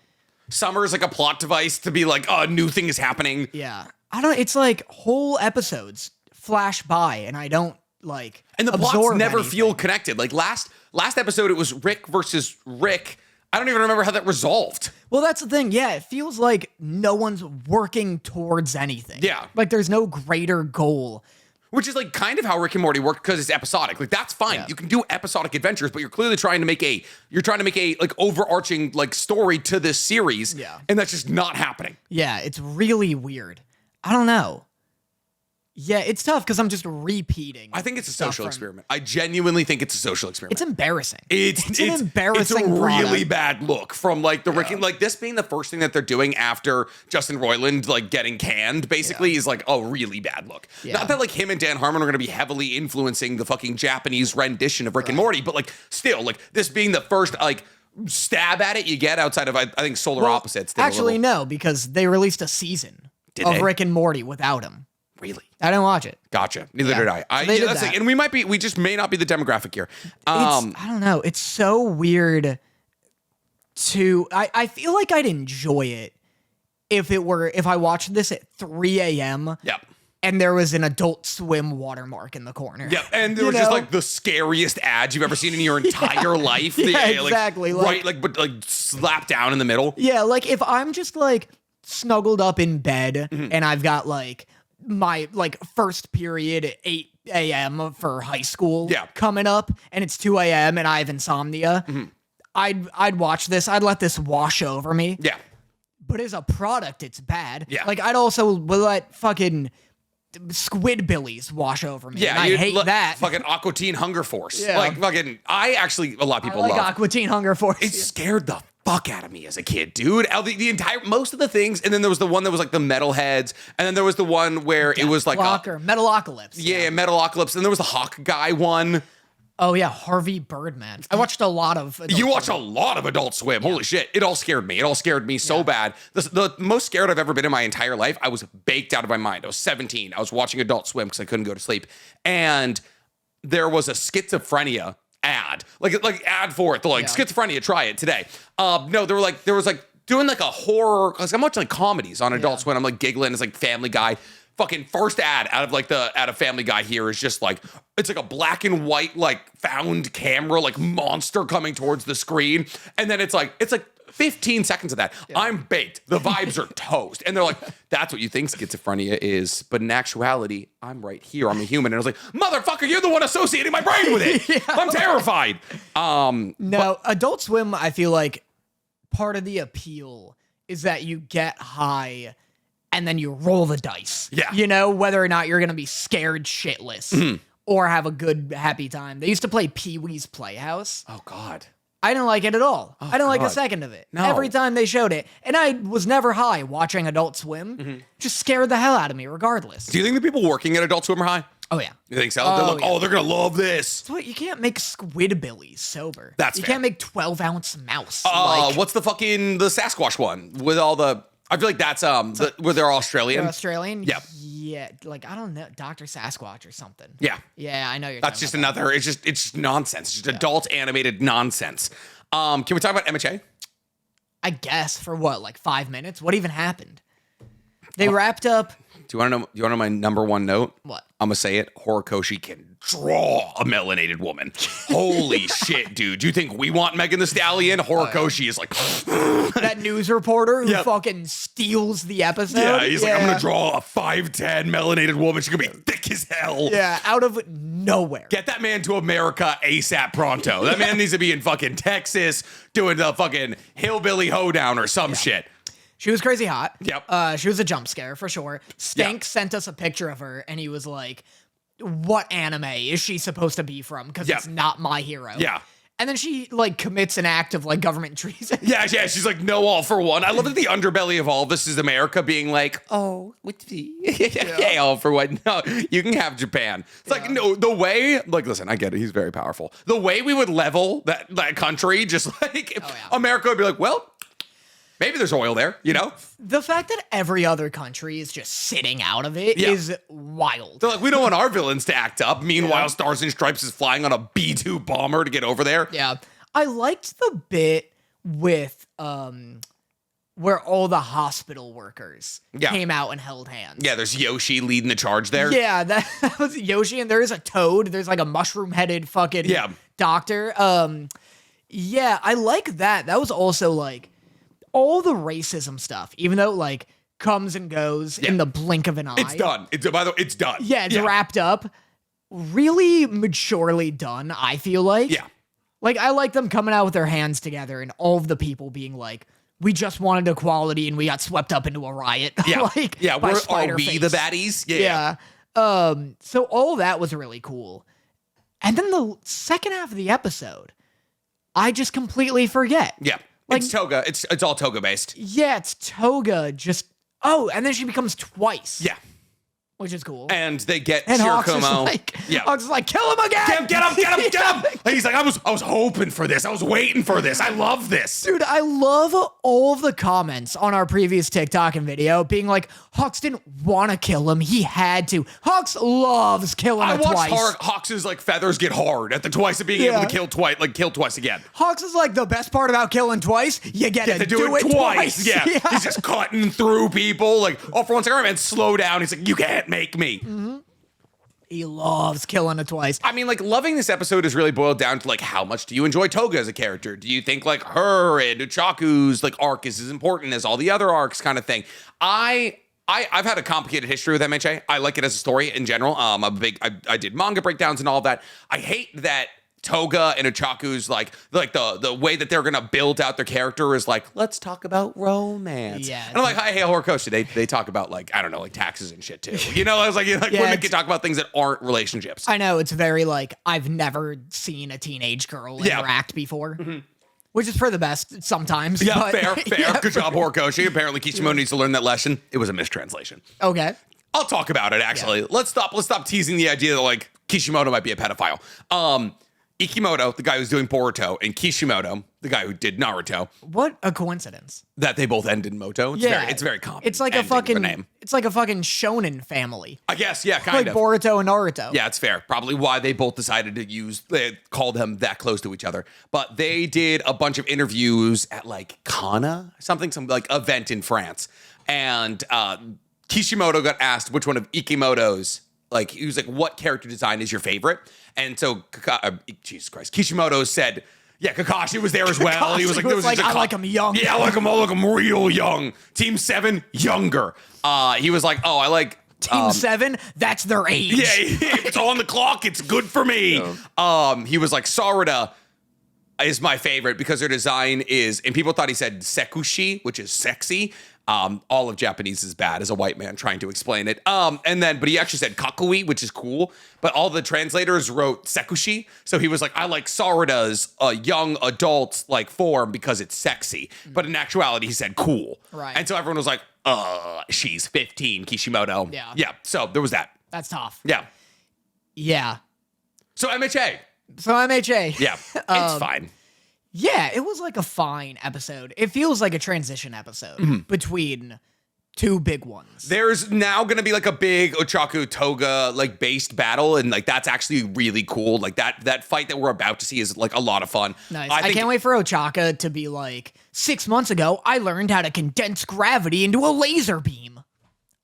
Summer is a plot device to be a new thing is happening. Yeah. It's whole episodes flash by and I don't and the plots never feel connected. Last episode it was Rick versus Rick. I don't even remember how that resolved. Well, that's the thing. Yeah, it feels like no one's working towards anything. Yeah. There's no greater goal. Which is kind of how Rick and Morty work because it's episodic. That's fine. Yeah. You can do episodic adventures, but you're clearly trying to make a overarching story to this series. Yeah. And that's just not happening. Yeah, it's really weird. I don't know. Yeah, it's tough because I'm just repeating. I think it's a social experiment. I genuinely think it's a social experiment. It's embarrassing. It's an embarrassing It's a really product. bad look from Rick and this being the first thing that they're doing after Justin Roiland getting canned basically is a really bad look. Yeah. Not that him and Dan Harmon are going to be heavily influencing the fucking Japanese rendition of Rick and Morty, but still this being the first stab at it you get outside of I think Solar Opposites. Actually, no, because they released a season of Rick and Morty without him. Really? I didn't watch it. Gotcha. Neither did I. That's and we just may not be the demographic here. I don't know. It's so weird I feel like I'd enjoy it if I watched this at 3 a.m. Yep. And there was an Adult Swim watermark in the corner. Yeah, and there was just like the scariest ads you've ever seen in your entire life. Exactly. But slap down in the middle. Yeah, like if I'm just like snuggled up in bed and I've got like my first period at 8 a.m. for high school coming up and it's 2 a.m. and I have insomnia, I'd watch this. I'd let this wash over me. Yeah. But as a product, it's bad. Yeah. Like I'd also let fucking Squidbillies wash over me. Yeah, and I hate that. Fucking Aqua Teen Hunger Force. Yeah. Like fucking, a lot of people I like love. Aqua Teen Hunger Force. It scared the fuck out of me as a kid, dude. The entire, most of the things, and then there was the one that was like the metalheads, and then there was the one where it was like Metalocalypse. Yeah, Metalocalypse, and there was the Hawk Guy one. Oh yeah, Harvey Birdman. I watched a lot of You watch a lot of Adult Swim. Holy shit. It all scared me. It all scared me so bad. The most scared I've ever been in my entire life, I was baked out of my mind. I was 17. I was watching Adult Swim because I couldn't go to sleep. And there was a schizophrenia ad. Like ad for it. They're like, schizophrenia, try it today. No, there was doing like a horror, because I'm watching like comedies on Adult Swim. I'm like giggling. It's like Family Guy. Fucking first ad out of Family Guy here is just like, it's like a black and white, like found camera, like monster coming towards the screen. And then it's like 15 seconds of that. Yeah. I'm baked. The vibes are toast. And they're like, that's what you think schizophrenia is. But in actuality, I'm right here. I'm a human. And I was like, motherfucker, you're the one associating my brain with it. I'm terrified. Adult Swim, I feel like part of the appeal is that you get high and then you roll the dice. Yeah. You know, whether or not you're going to be scared shitless or have a good, happy time. They used to play Pee-wee's Playhouse. Oh, God. I didn't like it at all. Oh, I didn't like a second of it. No. Every time they showed it. And I was never high watching Adult Swim. Just scared the hell out of me regardless. Do you think the people working at Adult Swim are high? Oh, yeah. You think so? They're like, they're going to love this. So what, you can't make Squidbillies sober. That's You fair. can't make 12-ounce mouse. What's the Sasquatch one with all the... I feel like that's where they're Australian. They're Australian? Yep. Yeah, like I don't know, Dr. Sasquatch or something. Yeah. Yeah, I know you're That's just another, it's just nonsense. It's just adult animated nonsense. Can we talk about MHA? I guess for what, like 5 minutes? What even happened? They wrapped up. Do you want to know my number one note? What? I'm going to say it. Horikoshi can draw a melanated woman. Holy shit, dude. Do you think we want Megan Thee Stallion? Horikoshi is like... That news reporter who fucking steals the episode. Yeah, he's like, I'm going to draw a 5'10" melanated woman. She's going to be thick as hell. Yeah, out of nowhere. Get that man to America ASAP pronto. That man needs to be in fucking Texas doing the fucking hillbilly hoedown or some shit. She was crazy hot. Yep. She was a jump scare for sure. Stank sent us a picture of her and he was like, what anime is she supposed to be from? Because it's not My Hero. Yeah. And then she like commits an act of like government treason. Yeah, she's like, no, all for one. I love that the underbelly of all this is America being like, oh, what's the all for one? No, you can have Japan. It's like, no, the way, like, listen, I get it. He's very powerful. The way we would level that country, just like America would be like, well, maybe there's oil there, you know? The fact that every other country is just sitting out of it is wild. They're like, we don't want our villains to act up. Meanwhile, Stars and Stripes is flying on a B-2 bomber to get over there. Yeah. I liked the bit with where all the hospital workers came out and held hands. Yeah, there's Yoshi leading the charge there. Yeah, that was Yoshi, and there is a toad. There's like a mushroom-headed fucking doctor. Yeah, I like that. That was also like all the racism stuff, even though like comes and goes in the blink of an eye. It's done. By the way, it's done. Yeah, it's wrapped up. Really maturely done, I feel like. Yeah. Like, I like them coming out with their hands together and all of the people being like, we just wanted equality and we got swept up into a riot. Yeah. Are we the baddies? Yeah. So all that was really cool. And then the second half of the episode, I just completely forget. Yeah. Like, it's Toga. It's all Toga based. Yeah, it's Toga just... Oh, and then she becomes twice. Yeah. which is cool. And they get And Hawks is Shirakumo. like, Hawks is like, kill him again. Get him. Like, he's like, I was hoping for this. I was waiting for this. I love this. Dude, I love all of the comments on our previous TikTok and video being like, Hawks didn't want to kill him. He had to. Hawks loves killing him twice. I watched Hawks' like feathers get hard at the twice of being able to kill twice again. Hawks is like, the best part about killing twice, you get to do it twice. Yeah. He's just cutting through people. Like, for one second, all right, man, slow down. He's like, you can't make me. Mm-hmm. He loves killing it twice. I mean, like, loving this episode is really boiled down to, like, how much do you enjoy Toga as a character? Do you think, like, her and Uchaku's, like, arc is as important as all the other arcs kind of thing? I've had a complicated history with MHA. I like it as a story in general. I did manga breakdowns and all of that. I hate that Toga and Uchaku's like the way that they're gonna build out their character is like, let's talk about romance. Yeah. And I'm like, hi, hey, Horikoshi. They talk about like, I don't know, like taxes and shit too. You know, I was like women can talk about things that aren't relationships. I know, it's very like, I've never seen a teenage girl interact before. Mm-hmm. Which is for the best sometimes. Yeah, but, fair. Yeah. Good job, Horikoshi. Apparently Kishimoto needs to learn that lesson. It was a mistranslation. Okay. I'll talk about it actually. Yeah. Let's stop teasing the idea that like Kishimoto might be a pedophile. Ikimoto, the guy who's doing Boruto, and Kishimoto, the guy who did Naruto. What a coincidence. That they both end in Moto. It's very common. It's like a fucking name. It's like a fucking shonen family. I guess, yeah, kind of. Like Boruto and Naruto. Yeah, it's fair. Probably why they both decided to call them that close to each other. But they did a bunch of interviews at like Kana, some like event in France. And Kishimoto got asked which one of Ikimoto's, like, he was like, what character design is your favorite? And so, Jesus Christ, Kishimoto said, yeah, Kakashi was there as well. He was like, I like him young. Yeah, I like him real young. Team 7, younger. He was like, oh, I like Team 7, that's their age. Yeah, if it's on the clock, it's good for me. He was like, Sarada is my favorite because her design is, and people thought he said sekushi, which is sexy. All of Japanese is bad as a white man trying to explain it. But he actually said kakui, which is cool. But all the translators wrote sekushi. So he was like, I like Sarada's young adult like form because it's sexy. But in actuality, he said cool. Right. And so everyone was like, she's 15, Kishimoto. Yeah. Yeah. So there was that. That's tough. Yeah. Yeah. So MHA. Yeah. It's fine. Yeah, it was like a fine episode. It feels like a transition episode between two big ones. There's now going to be like a big Ochaku Toga like based battle, and like that's actually really cool. Like that fight that we're about to see is like a lot of fun. Nice. I can't wait for Ochaka to be like, 6 months ago, I learned how to condense gravity into a laser beam.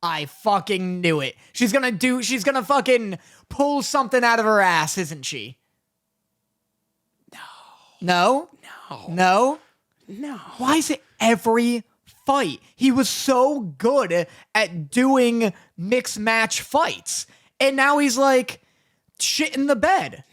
I fucking knew it. She's gonna fucking pull something out of her ass, isn't she? No? No? Why is it every fight? He was so good at doing mix match fights. And now he's like shit in the bed.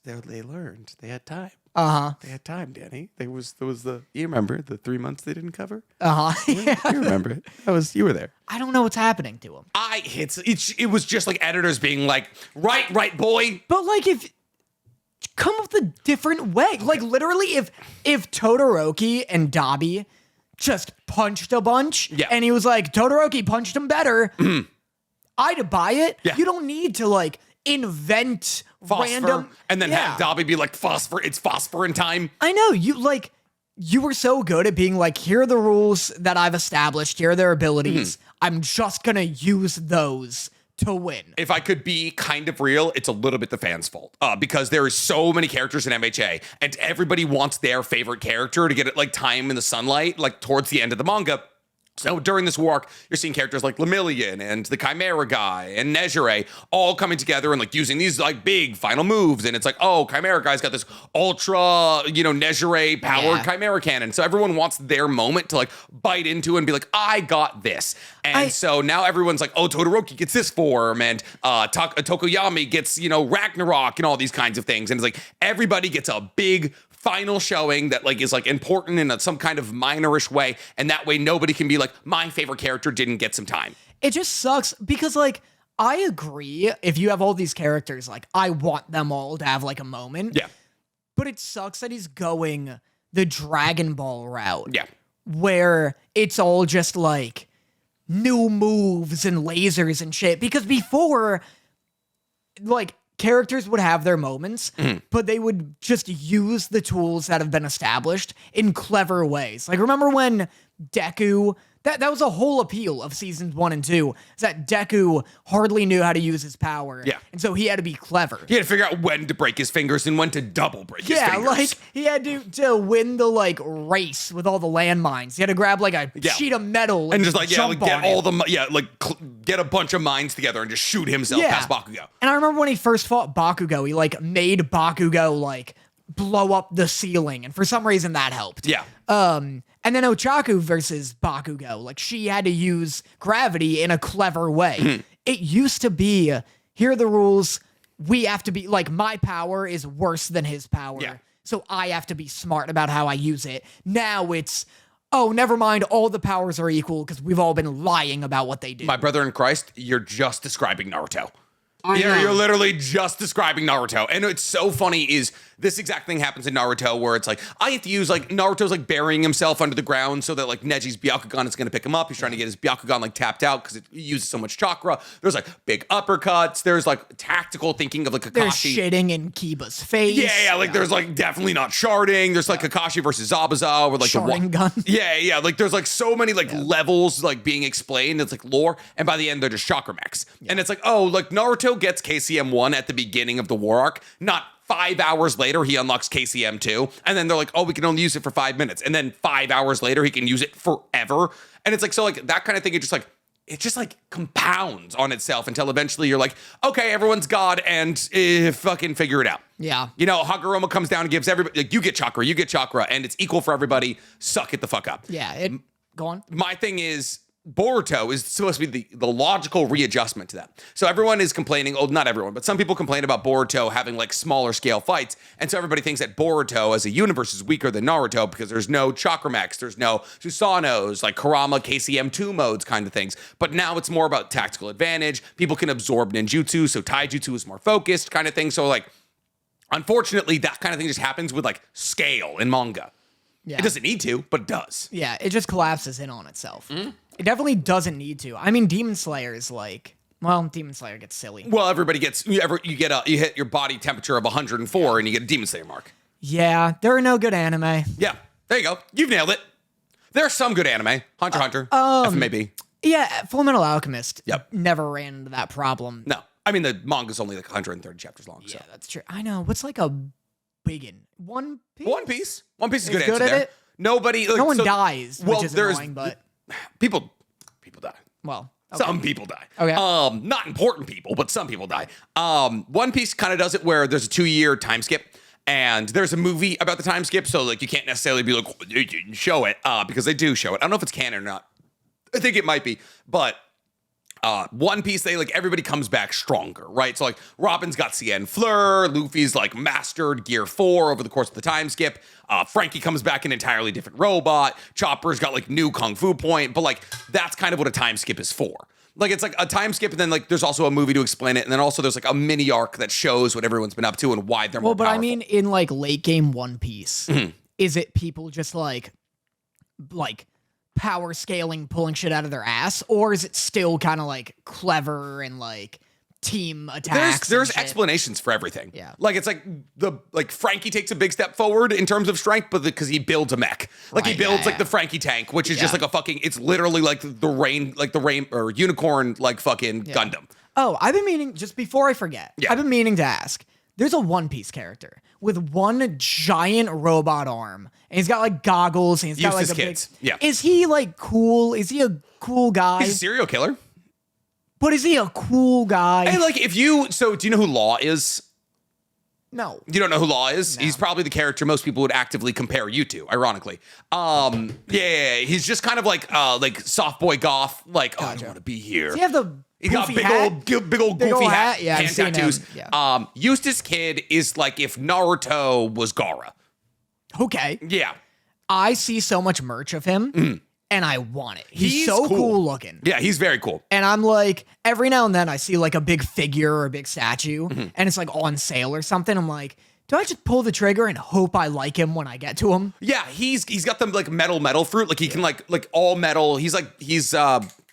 They learned. They had time. They had time, Danny. There was you remember the 3 months they didn't cover? Yeah. You remember it. You were there. I don't know what's happening to him. It was just like editors being like, right, boy. But like if come up with a different way. Like literally if Todoroki and Dabi just punched a bunch and he was like, Todoroki punched him better, I'd buy it. Yeah. You don't need to like invent random and then have Dabi be like it's phosphor in time. I know, you were so good at being like, here are the rules that I've established, here are their abilities. I'm just gonna use those to win. If I could be kind of real, it's a little bit the fans' fault because there are so many characters in MHA and everybody wants their favorite character to get it like time in the sunlight, like towards the end of the manga. So during this arc, you're seeing characters like Lemillion and the Chimera guy and Nejire all coming together and like using these like big final moves. And it's like, oh, Chimera guy's got this ultra, Nejire powered Chimera cannon. So everyone wants their moment to like bite into and be like, I got this. And so now everyone's like, oh, Todoroki gets this form and Tokoyami gets, Ragnarok and all these kinds of things. And it's like everybody gets a big final showing that like is like important in some kind of minorish way, and that way nobody can be like, my favorite character didn't get some time. It just sucks because like I agree, if you have all these characters, like I want them all to have like a moment. Yeah. But it sucks that he's going the Dragon Ball route. Yeah. Where it's all just like new moves and lasers and shit. Because before, like, characters would have their moments, but they would just use the tools that have been established in clever ways. Like, remember when Deku... That was a whole appeal of seasons 1 and 2, is that Deku hardly knew how to use his power. Yeah. And so he had to be clever. He had to figure out when to break his fingers and when to double break his Yeah, fingers. like, he had to win the, like, race with all the landmines. He had to grab, like, a sheet of metal and just, like, jump get on all it. get a bunch of mines together and just shoot himself past Bakugo. And I remember when he first fought Bakugo, he, like, made Bakugo, like, blow up the ceiling. And for some reason, that helped. Yeah. And then Ochaku versus Bakugo, like, she had to use gravity in a clever way. It used to be, here are the rules. We have to be, like, my power is worse than his power. Yeah. So I have to be smart about how I use it. Now it's, oh, never mind, all the powers are equal because we've all been lying about what they do. My brother in Christ, you're just describing Naruto. I know. You're literally just describing Naruto. And it's so funny is this exact thing happens in Naruto where it's like, I have to use, like, Naruto's, like, burying himself under the ground so that, like, Neji's Byakugan is going to pick him up. He's trying to get his Byakugan, like, tapped out because it uses so much chakra. There's, like, big uppercuts. There's, like, tactical thinking of, like, Kakashi. There's shitting in Kiba's face. Yeah, like, there's, like, definitely not sharding. There's, like, Kakashi versus Zabuza or, like, Sharding gun. Yeah, like, there's, like, so many, like, levels, like, being explained. It's, like, lore. And by the end, they're just chakra mechs. And it's like, oh, like, Naruto gets KCM1 at the beginning of the war arc, not 5 hours later, he unlocks KCM2, and then they're like, oh, we can only use it for 5 minutes. And then 5 hours later, he can use it forever. And it's like, so like that kind of thing, it just like compounds on itself until eventually you're like, okay, everyone's God and fucking figure it out. Yeah. You know, Hagoromo comes down and gives everybody, like, you get chakra, and it's equal for everybody. Suck it the fuck up. Yeah, go on. My thing is, Boruto is supposed to be the logical readjustment to that. So everyone is complaining, not everyone, but some people complain about Boruto having, like, smaller scale fights. And so everybody thinks that Boruto as a universe is weaker than Naruto because there's no chakra mechs, there's no Susanos, like Kurama, KCM2 modes kind of things. But now it's more about tactical advantage. People can absorb ninjutsu, so taijutsu is more focused kind of thing. So, like, unfortunately, that kind of thing just happens with, like, scale in manga. Yeah. It doesn't need to, but it does. Yeah, it just collapses in on itself. It definitely doesn't need to. I mean, Demon Slayer is like, well, Demon Slayer gets silly. Well, everybody gets, you hit your body temperature of 104 and you get a Demon Slayer mark. Yeah, there are no good anime. Yeah, there you go. You've nailed it. There's some good anime. Hunter x Hunter, FMAB. Yeah, Fullmetal Alchemist Yep. never ran into that problem. No, I mean, the manga's only like 130 chapters long. So. Yeah, that's true. I know. What's like a biggin? One Piece? One Piece. One Piece is good It's answer good at there. it? Nobody. Like, No one so- dies, well, which is there's- annoying, but, People die. well, okay. Some people die. Okay. Not important people, but some people die. One Piece kind of does it where there's a 2-year time skip. And there's a movie about the time skip, so like you can't necessarily be like, oh, you didn't show it, because they do show it. I don't know if it's canon or not. I think it might be, but One Piece, they like everybody comes back stronger, right? So like Robin's got Cien Fleur, Luffy's like mastered Gear 4 over the course of the time skip. Frankie comes back an entirely different robot. Chopper's got like new Kung Fu point, but like that's kind of what a time skip is for. Like, it's like a time skip, and then, like, there's also a movie to explain it, and then also there's, like, a mini arc that shows what everyone's been up to and why they're more Well, but powerful. I mean, in, like, late game One Piece, is it people just, like, power scaling, pulling shit out of their ass, or is it still kind of, like, clever and, like, team attacks? There's explanations for everything. Yeah. Like, it's like Frankie takes a big step forward in terms of strength, but because he builds a mech. Like, he Right, builds, yeah, like, yeah. the Frankie tank, which is just, like, a fucking, it's literally, like, the rain, or unicorn, like, fucking Gundam. Oh, I've been meaning, just before I forget, Yeah. I've been meaning to ask. There's a One Piece character with one giant robot arm, and he's got, like, goggles, and he's got, like, Eustace a Kids. big... Yeah. Is he, like, cool? Is he a cool guy? He's a serial killer. But is he a cool guy? And, like, do you know who Law is? No. You don't know who Law is? He's probably the character most people would actively compare you to, ironically. Yeah, he's just kind of like soft boy goth, like, oh, I don't want to be here. Does he have the He got goofy hat? big old goofy hat, Yeah, I've hand seen him. tattoos. Yeah. Eustace Kid is like if Naruto was Gaara. Okay. Yeah. I see so much merch of him, and I want it. He's He's so cool. cool looking. Yeah, he's very cool. And I'm like, every now and then I see like a big figure or a big statue, and it's like on sale or something. I'm like, do I just pull the trigger and hope I like him when I get to him? Yeah, he's got them like metal fruit. Like he can like all metal. He's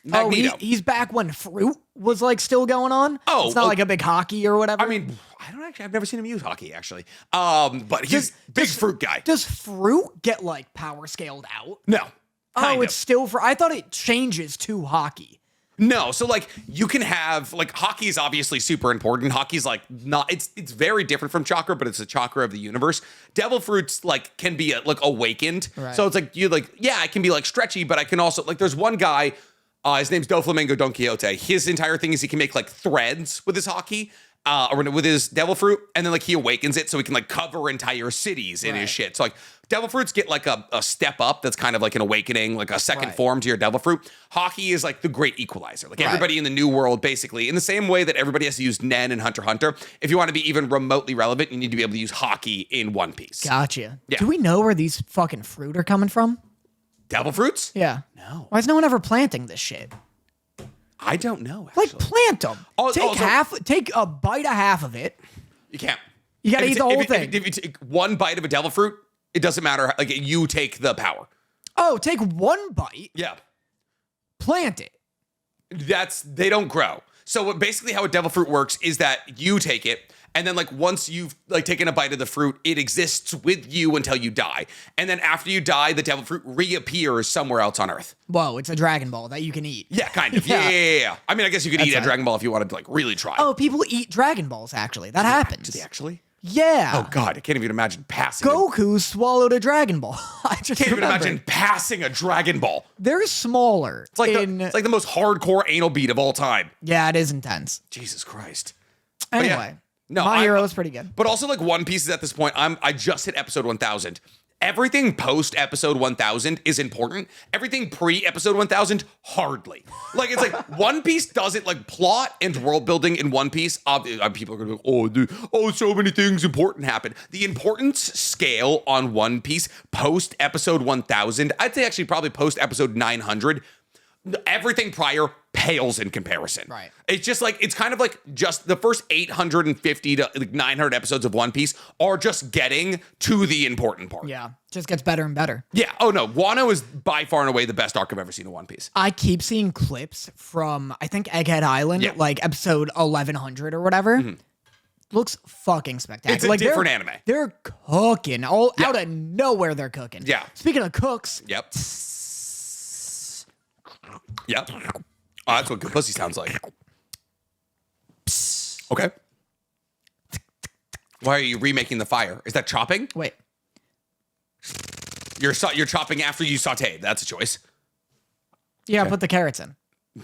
Magneto. He's back when fruit was like still going on. Oh, it's not like a big hockey or whatever. I mean, I've never seen him use hockey actually. But he's big fruit guy. Does fruit get like power scaled out? No. It's still for. I thought it changes to hockey. No, so like you can have like hockey is obviously super important. Hockey's like not it's very different from chakra, but it's a chakra of the universe. Devil fruits like can be like awakened. Right. So it's like you like I can be like stretchy, but I can also like there's one guy his name's Doflamingo Don Quixote. His entire thing is he can make like threads with his hockey. Or with his devil fruit, and then like he awakens it so he can like cover entire cities in his shit. So like devil fruits get like a step up that's kind of like an awakening, like a second form to your devil fruit. Hockey is like the great equalizer. Like everybody in the new world, basically, in the same way that everybody has to use Nen and Hunter x Hunter. If you want to be even remotely relevant, you need to be able to use hockey in One Piece. Gotcha. Yeah. Do we know where these fucking fruit are coming from? Devil fruits? Yeah. No. Why is no one ever planting this shit? I don't know. Actually. Like plant them. Also, Take a bite of half of it. You can't. You gotta eat the whole thing. If you take one bite of a devil fruit, it doesn't matter. Like you take the power. Oh, take one bite. Yeah. Plant it. They don't grow. So basically how a devil fruit works is that you take it, and then like once you've like taken a bite of the fruit, it exists with you until you die. And then after you die, the devil fruit reappears somewhere else on Earth. Whoa, it's a Dragon Ball that you can eat. Yeah, kind of. Yeah. I mean, I guess you could eat a Dragon Ball if you wanted to like really try. Oh, people eat Dragon Balls, actually. That happens. Do they actually? Yeah. Oh God, I can't even imagine passing. Goku swallowed a Dragon Ball. I just Can't even remembered. imagine passing a Dragon Ball. They're smaller. It's like the most hardcore anal beat of all time. Yeah, it is intense. Jesus Christ. Anyway, No, My Hero is pretty good. But also like One Piece is at this point. I just hit episode 1000. Everything post episode 1000 is important. Everything pre episode 1000 hardly. Like it's like One Piece doesn't like plot and world building in One Piece. People are gonna be like, so many things important happen. The importance scale on One Piece post episode 1000, I'd say actually probably post episode 900. Everything prior pales in comparison. Right. It's just like, it's kind of like just the first 850 to like 900 episodes of One Piece are just getting to the important part. Yeah, just gets better and better. Yeah. Oh no. Wano is by far and away the best arc I've ever seen in One Piece. I keep seeing clips from, I think, Egghead Island, like episode 1100 or whatever. Looks fucking spectacular. It's a like different anime. They're cooking. Out of nowhere, they're cooking. Yeah. Speaking of cooks. Yep. Yep. Oh, that's what good pussy sounds like. Okay. Why are you remaking the fire? Is that chopping? Wait. You're chopping after you sauteed. That's a choice. Yeah, put the carrots in.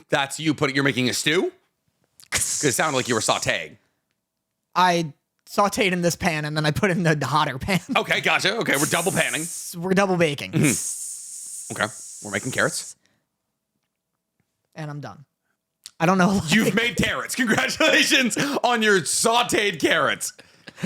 That's you're making a stew? Because it sounded like you were sauteing. I sauteed in this pan and then I put it in the hotter pan. Okay, gotcha. Okay, we're double panning. We're double baking. Okay, we're making carrots. And I'm done. I don't know. You've made carrots. Congratulations on your sauteed carrots.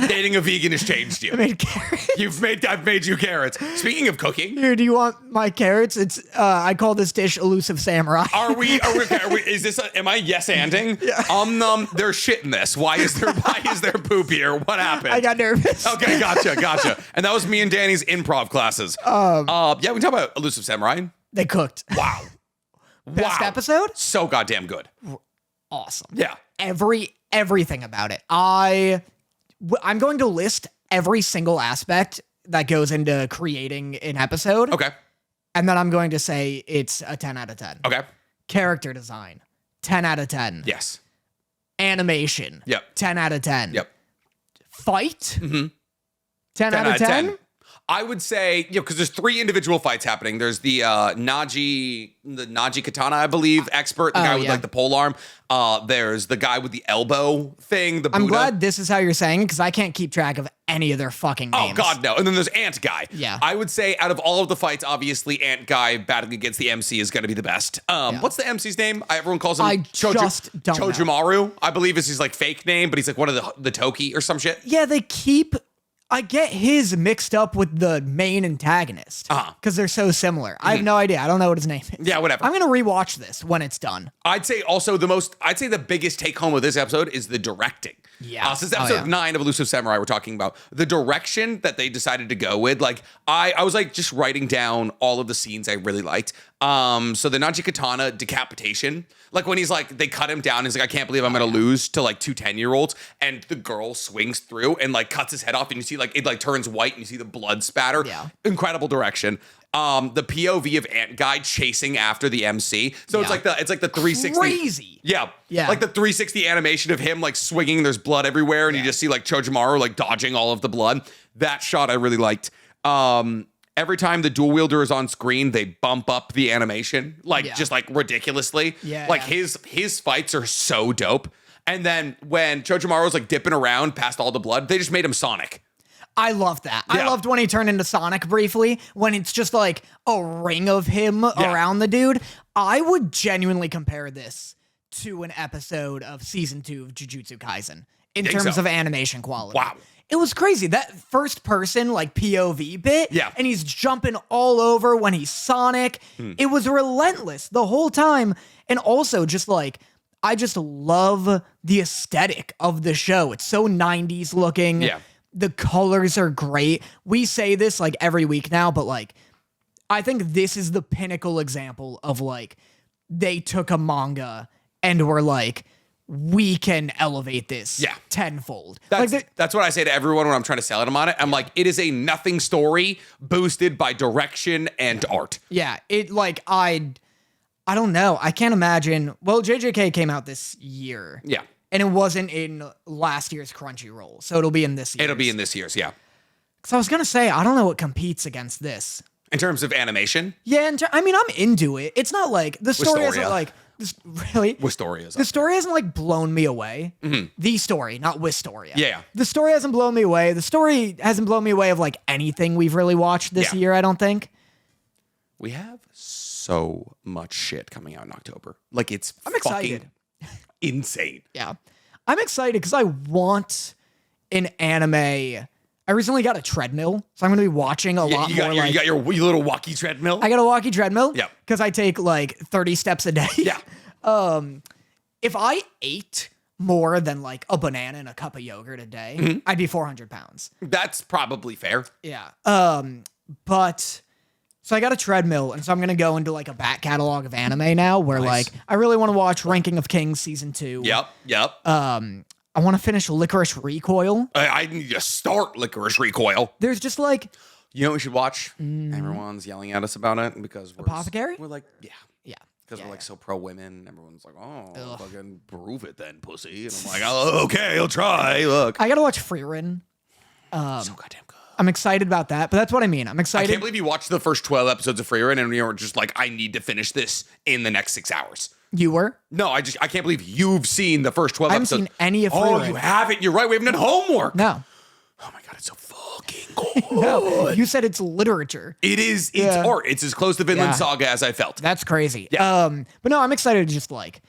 Dating a vegan has changed you. I made carrots. I've made you carrots. Speaking of cooking, Here, do you want my carrots? It's I call this dish Elusive Samurai. are we is this am I yes-anding? Yeah. There's shit in this. Why is there poop here? What happened? I got nervous. Okay, gotcha. And that was me and Danny's improv classes. Yeah, we talk about Elusive Samurai. They cooked. Wow. Best episode? So goddamn good. Awesome. Yeah. Everything about it. I'm going to list every single aspect that goes into creating an episode. Okay. And then I'm going to say it's a 10 out of 10. Okay. Character design, 10 out of 10. Yes. Animation, Yep. 10 out of 10. Yep. Fight, 10 out of 10. I would say, because there's 3 individual fights happening. There's the Naji katana, I believe, expert, the guy with like the pole arm. There's the guy with the elbow thing. The Buddha. I'm glad this is how you're saying it because I can't keep track of any of their fucking names. Oh God, no! And then there's Ant Guy. Yeah, I would say out of all of the fights, obviously Ant Guy battling against the MC is going to be the best. What's the MC's name? Everyone calls him. Just don't know. Chojimaru, I believe is his like fake name, but he's like one of the Toki or some shit. Yeah, I get his mixed up with the main antagonist because they're so similar. I have no idea. I don't know what his name is. Yeah, whatever. I'm going to rewatch this when it's done. I'd say also the biggest take home of this episode is the directing. Yeah. Since episode 9 of Elusive Samurai, we're talking about the direction that they decided to go with. Like, I was like just writing down all of the scenes I really liked. So the Naji Katana decapitation, like when he's like, they cut him down. He's like, I can't believe I'm going to lose to like 2 10-year-olds. And the girl swings through and like cuts his head off. And you see like, it like turns white and you see the blood spatter. Yeah. Incredible direction. The POV of Ant Guy chasing after the MC. So it's like the 360. Crazy. Yeah. Yeah. Like the 360 animation of him like swinging. There's blood everywhere. And you just see like Chojimaru like dodging all of the blood. That shot I really liked. Every time the dual wielder is on screen, they bump up the animation, like just like ridiculously. Yeah. Like his fights are so dope. And then when Chojimaru's like dipping around past all the blood, they just made him Sonic. I loved that. Yeah. I loved when he turned into Sonic briefly, when it's just like a ring of him around the dude. I would genuinely compare this to an episode of season 2 of Jujutsu Kaisen in terms of animation quality. Wow. It was crazy. That first person like POV bit. Yeah. And he's jumping all over when he's Sonic. It was relentless the whole time. And also just like, I just love the aesthetic of the show. It's so 90s looking. Yeah. The colors are great. We say this like every week now, but like, I think this is the pinnacle example of like, they took a manga and were like, we can elevate this tenfold. That's what I say to everyone when I'm trying to sell them on it. I'm like, it is a nothing story boosted by direction and art. Yeah, it like, I don't know. I can't imagine. Well, JJK came out this year. Yeah. And it wasn't in last year's Crunchyroll, so it'll be in this year's. It'll be in this year's, yeah. So I was going to say, I don't know what competes against this. In terms of animation? Yeah, I mean, I'm into it. It's not like, the story isn't like, this, really? Wistoria is The story hasn't like blown me away. The story, not Wistoria. Yeah. The story hasn't blown me away. The story hasn't blown me away of like anything we've really watched this year, I don't think. We have so much shit coming out in October. Like, I'm excited. Insane. Yeah. I'm excited because I want an anime. I recently got a treadmill, so I'm going to be watching a lot more. You got your little walkie treadmill? I got a walkie treadmill. Yeah. Because I take like 30 steps a day. Yeah. If I ate more than like a banana and a cup of yogurt a day, I'd be 400 pounds. That's probably fair. Yeah. But so I got a treadmill, and so I'm going to go into like a back catalog of anime now where like I really want to watch Ranking of Kings season 2. Yep. I want to finish Licorice Recoil. I need to start Licorice Recoil. There's just like, you know what we should watch? Everyone's yelling at us about it because we're Apothecary? We're like, yeah. Because we're like so pro women. Everyone's like, oh, fucking prove it then, pussy. And I'm like, oh, okay, I'll try. Look. I got to watch Freerin. So goddamn good. I'm excited about that, but that's what I mean. I'm excited. I can't believe you watched the first 12 episodes of Freerin and you were just like, I need to finish this in the next 6 hours. You were? No, I can't believe you've seen the first 12 episodes. I haven't seen any of Freerin. Oh, you haven't? You're right. We haven't done homework. No. Oh my God, it's so fucking good. No, you said it's literature. It is. It's art. It's as close to Vinland Saga as I felt. That's crazy. Yeah. But no, I'm excited to just like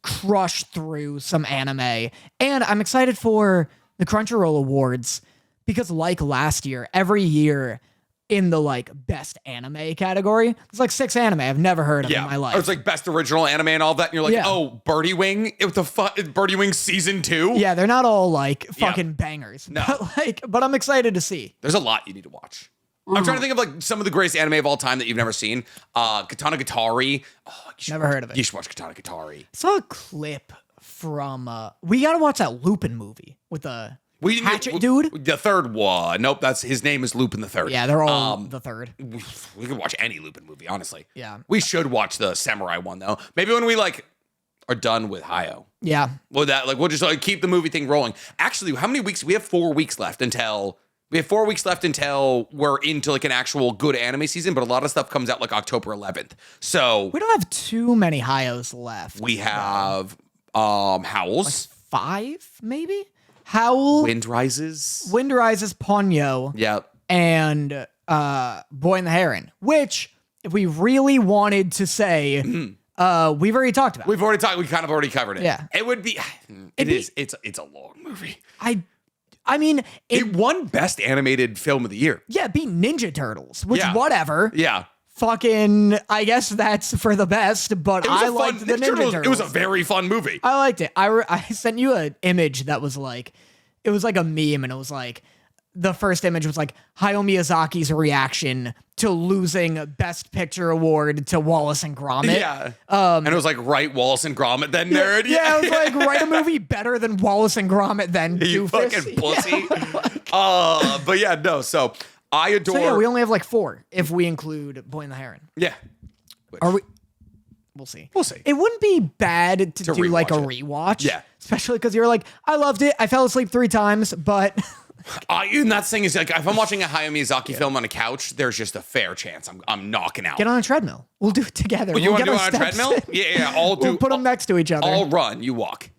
crush through some anime. And I'm excited for the Crunchyroll Awards because like last year, every year in the like best anime category, there's like 6 anime I've never heard of in my life. Or it's like best original anime and all that. And you're like, oh, Birdie Wing? What the fuck? Birdie Wing season 2? Yeah, they're not all like fucking bangers. No. But I'm excited to see. There's a lot you need to watch. I'm trying to think of like some of the greatest anime of all time that you've never seen. Katana Gatari. Oh, Never heard of it. You should watch Katana Gatari. I saw a clip from we gotta watch that Lupin movie with the Hatchet dude. The third one. Nope, that's his name is Lupin the Third. Yeah, they're all the third. We could watch any Lupin movie, honestly. Yeah. We should watch the samurai one though. Maybe when we like are done with Hayo. Yeah. Well, we'll just like keep the movie thing rolling. Actually, how many weeks? We have 4 weeks left until we're into like an actual good anime season, but a lot of stuff comes out like October 11th. So we don't have too many Hayos left. We have Howls. Like 5, maybe? Howl. Wind Rises, Ponyo. Yep. And Boy and the Heron, which if we really wanted to say, we've already talked about. We kind of already covered it. Yeah. It would be. It's a long movie. I mean, it won Best Animated Film of the Year. Yeah, beat Ninja Turtles, which whatever. Yeah. Fucking, I guess that's for the best, but I liked the Ninja Turtles. It was a very fun movie. I liked it. I sent you an image that was like, it was like a meme, and it was like, the first image was like Hayao Miyazaki's reaction to losing Best Picture award to Wallace and Gromit. Yeah. And it was like, write Wallace and Gromit, then nerd. Yeah, it was like, write a movie better than Wallace and Gromit, then You Doofus. fucking pussy. But yeah, no. So I adore. So yeah, we only have like 4 if we include Boy and the Heron. Yeah. Are we? We'll see. We'll see. It wouldn't be bad to do like a rewatch rewatch. Yeah. Especially because you're like, I loved it. I fell asleep 3 times, but And that thing is like, if I'm watching a Hayao Miyazaki film on a couch, there's just a fair chance I'm knocking out. get on a treadmill. We'll do it together. You We'll want to get do it our on a steps treadmill? in. Yeah. We'll put them next to each other. I'll run. You walk.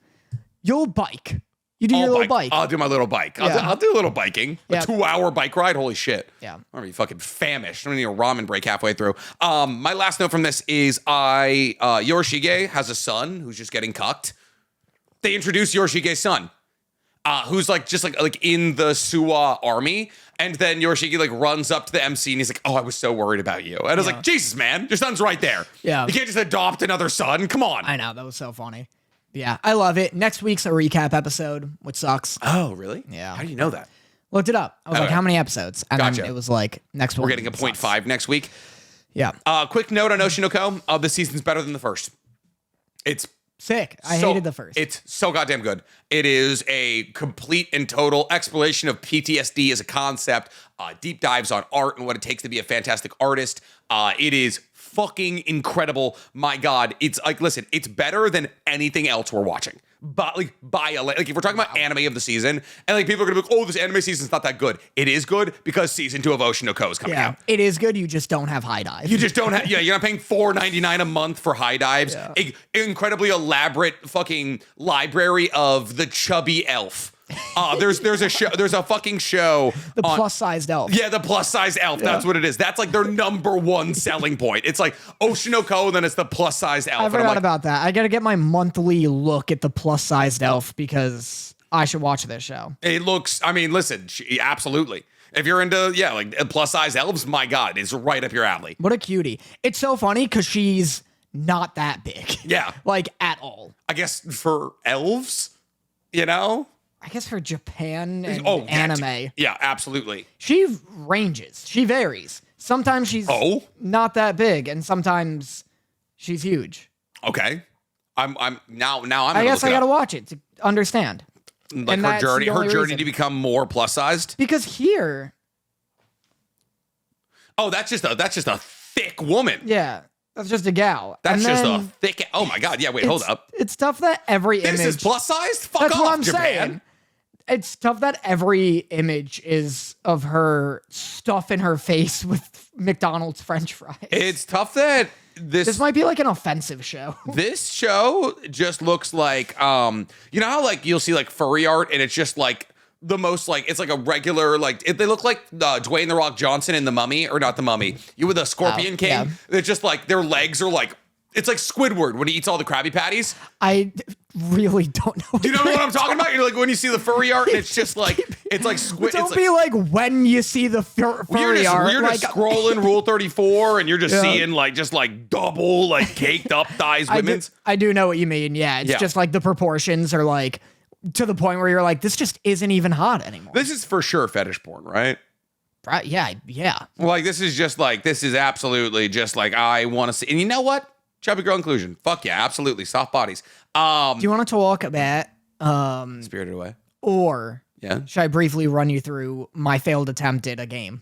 You'll bike. You do your little bike. I'll do my little bike. I'll do a little biking. Yeah. A 2-hour bike ride. Holy shit. Yeah. I'm gonna be fucking famished. I'm gonna need a ramen break halfway through. My last note from this is Yorishige has a son who's just getting cucked. They introduce Yorishige's son, who's like just like in the Suwa army. And then Yorishige like runs up to the MC and he's like, "Oh, I was so worried about you." And I was like, "Jesus, man, your son's right there. Yeah. You can't just adopt another son. Come on." I know. That was so funny. Yeah, I love it. Next week's a recap episode, which sucks. Oh, really? Yeah. How do you know that? Looked it up. I was like, Okay. how many episodes? And Gotcha. then it was like, next one. We're getting a 0.5 next week. Yeah. Quick note on Oshinoko. This season's better than the first. It's Sick. I so- hated the first. It's so goddamn good. It is a complete and total exploration of PTSD as a concept, deep dives on art and what it takes to be a fantastic artist. It is fucking incredible. My God. It's like, listen, it's better than anything else we're watching. But like if we're talking about anime of the season, and like people are gonna be like, "Oh, this anime season's not that good." It is good because season 2 of Oshinoko is coming yeah. out. It is good. You just don't have high dive. You just don't have, you're not paying $4.99 a month for high dives. Yeah. Incredibly elaborate fucking library of the chubby elf. There's a fucking show. The plus-sized elf. Yeah, the plus size elf. That's what it is. That's like their number one selling point. It's like Oshinoko, and then it's the plus size elf. I And I'm forgot like, about that. I got to get my monthly look at the plus-sized elf because I should watch this show. it looks, I mean, listen, absolutely. If you're into, like plus size elves, my God, it's right up your alley. What a cutie. It's so funny because she's not that big. Yeah. Like, at all. I guess for elves, you know? I guess for Japan and Oh, anime. Yeah, absolutely. She ranges. She varies. Sometimes she's not that big, and sometimes she's huge. Okay. I'm now I guess I gotta watch it to understand. like and her that's journey the only to reason. become more plus sized. Because here, Oh, that's just a thick woman. yeah, that's just a gal. That's And just a then thick. Oh my God. Yeah. Wait. Hold up. It's tough that every This image. is plus sized. Fuck That's off, what I'm Japan. saying. It's tough that every image is of her stuff in her face with McDonald's French fries. It's tough that This might be like an offensive show. this show just looks like you know how like you'll see like furry art and it's just like the most like it's like a regular like they look like Dwayne the Rock Johnson in The Mummy, or not The Mummy, you with the Scorpion King. yeah. It's just like their legs are like, it's like Squidward when he eats all the Krabby Patties. I really don't know. Do you know what I'm talking about? You're like when you see the furry art and it's just like it's like squid. Don't It's be like when you see the furry art. You're like, just scrolling Rule 34 and you're just Yeah. seeing like just like double like caked up thighs women's. I do know what you mean. Yeah, it's Yeah. just like the proportions are like to the point where you're like, this just isn't even hot anymore. This is for sure fetish porn, right? Right? Yeah, yeah. Like this is just like this is absolutely just like I want to see. And you know what? Chubby girl inclusion. Fuck yeah, absolutely. Soft bodies. Do you want to talk about Spirited Away. or Yeah. should I briefly run you through my failed attempt at a game?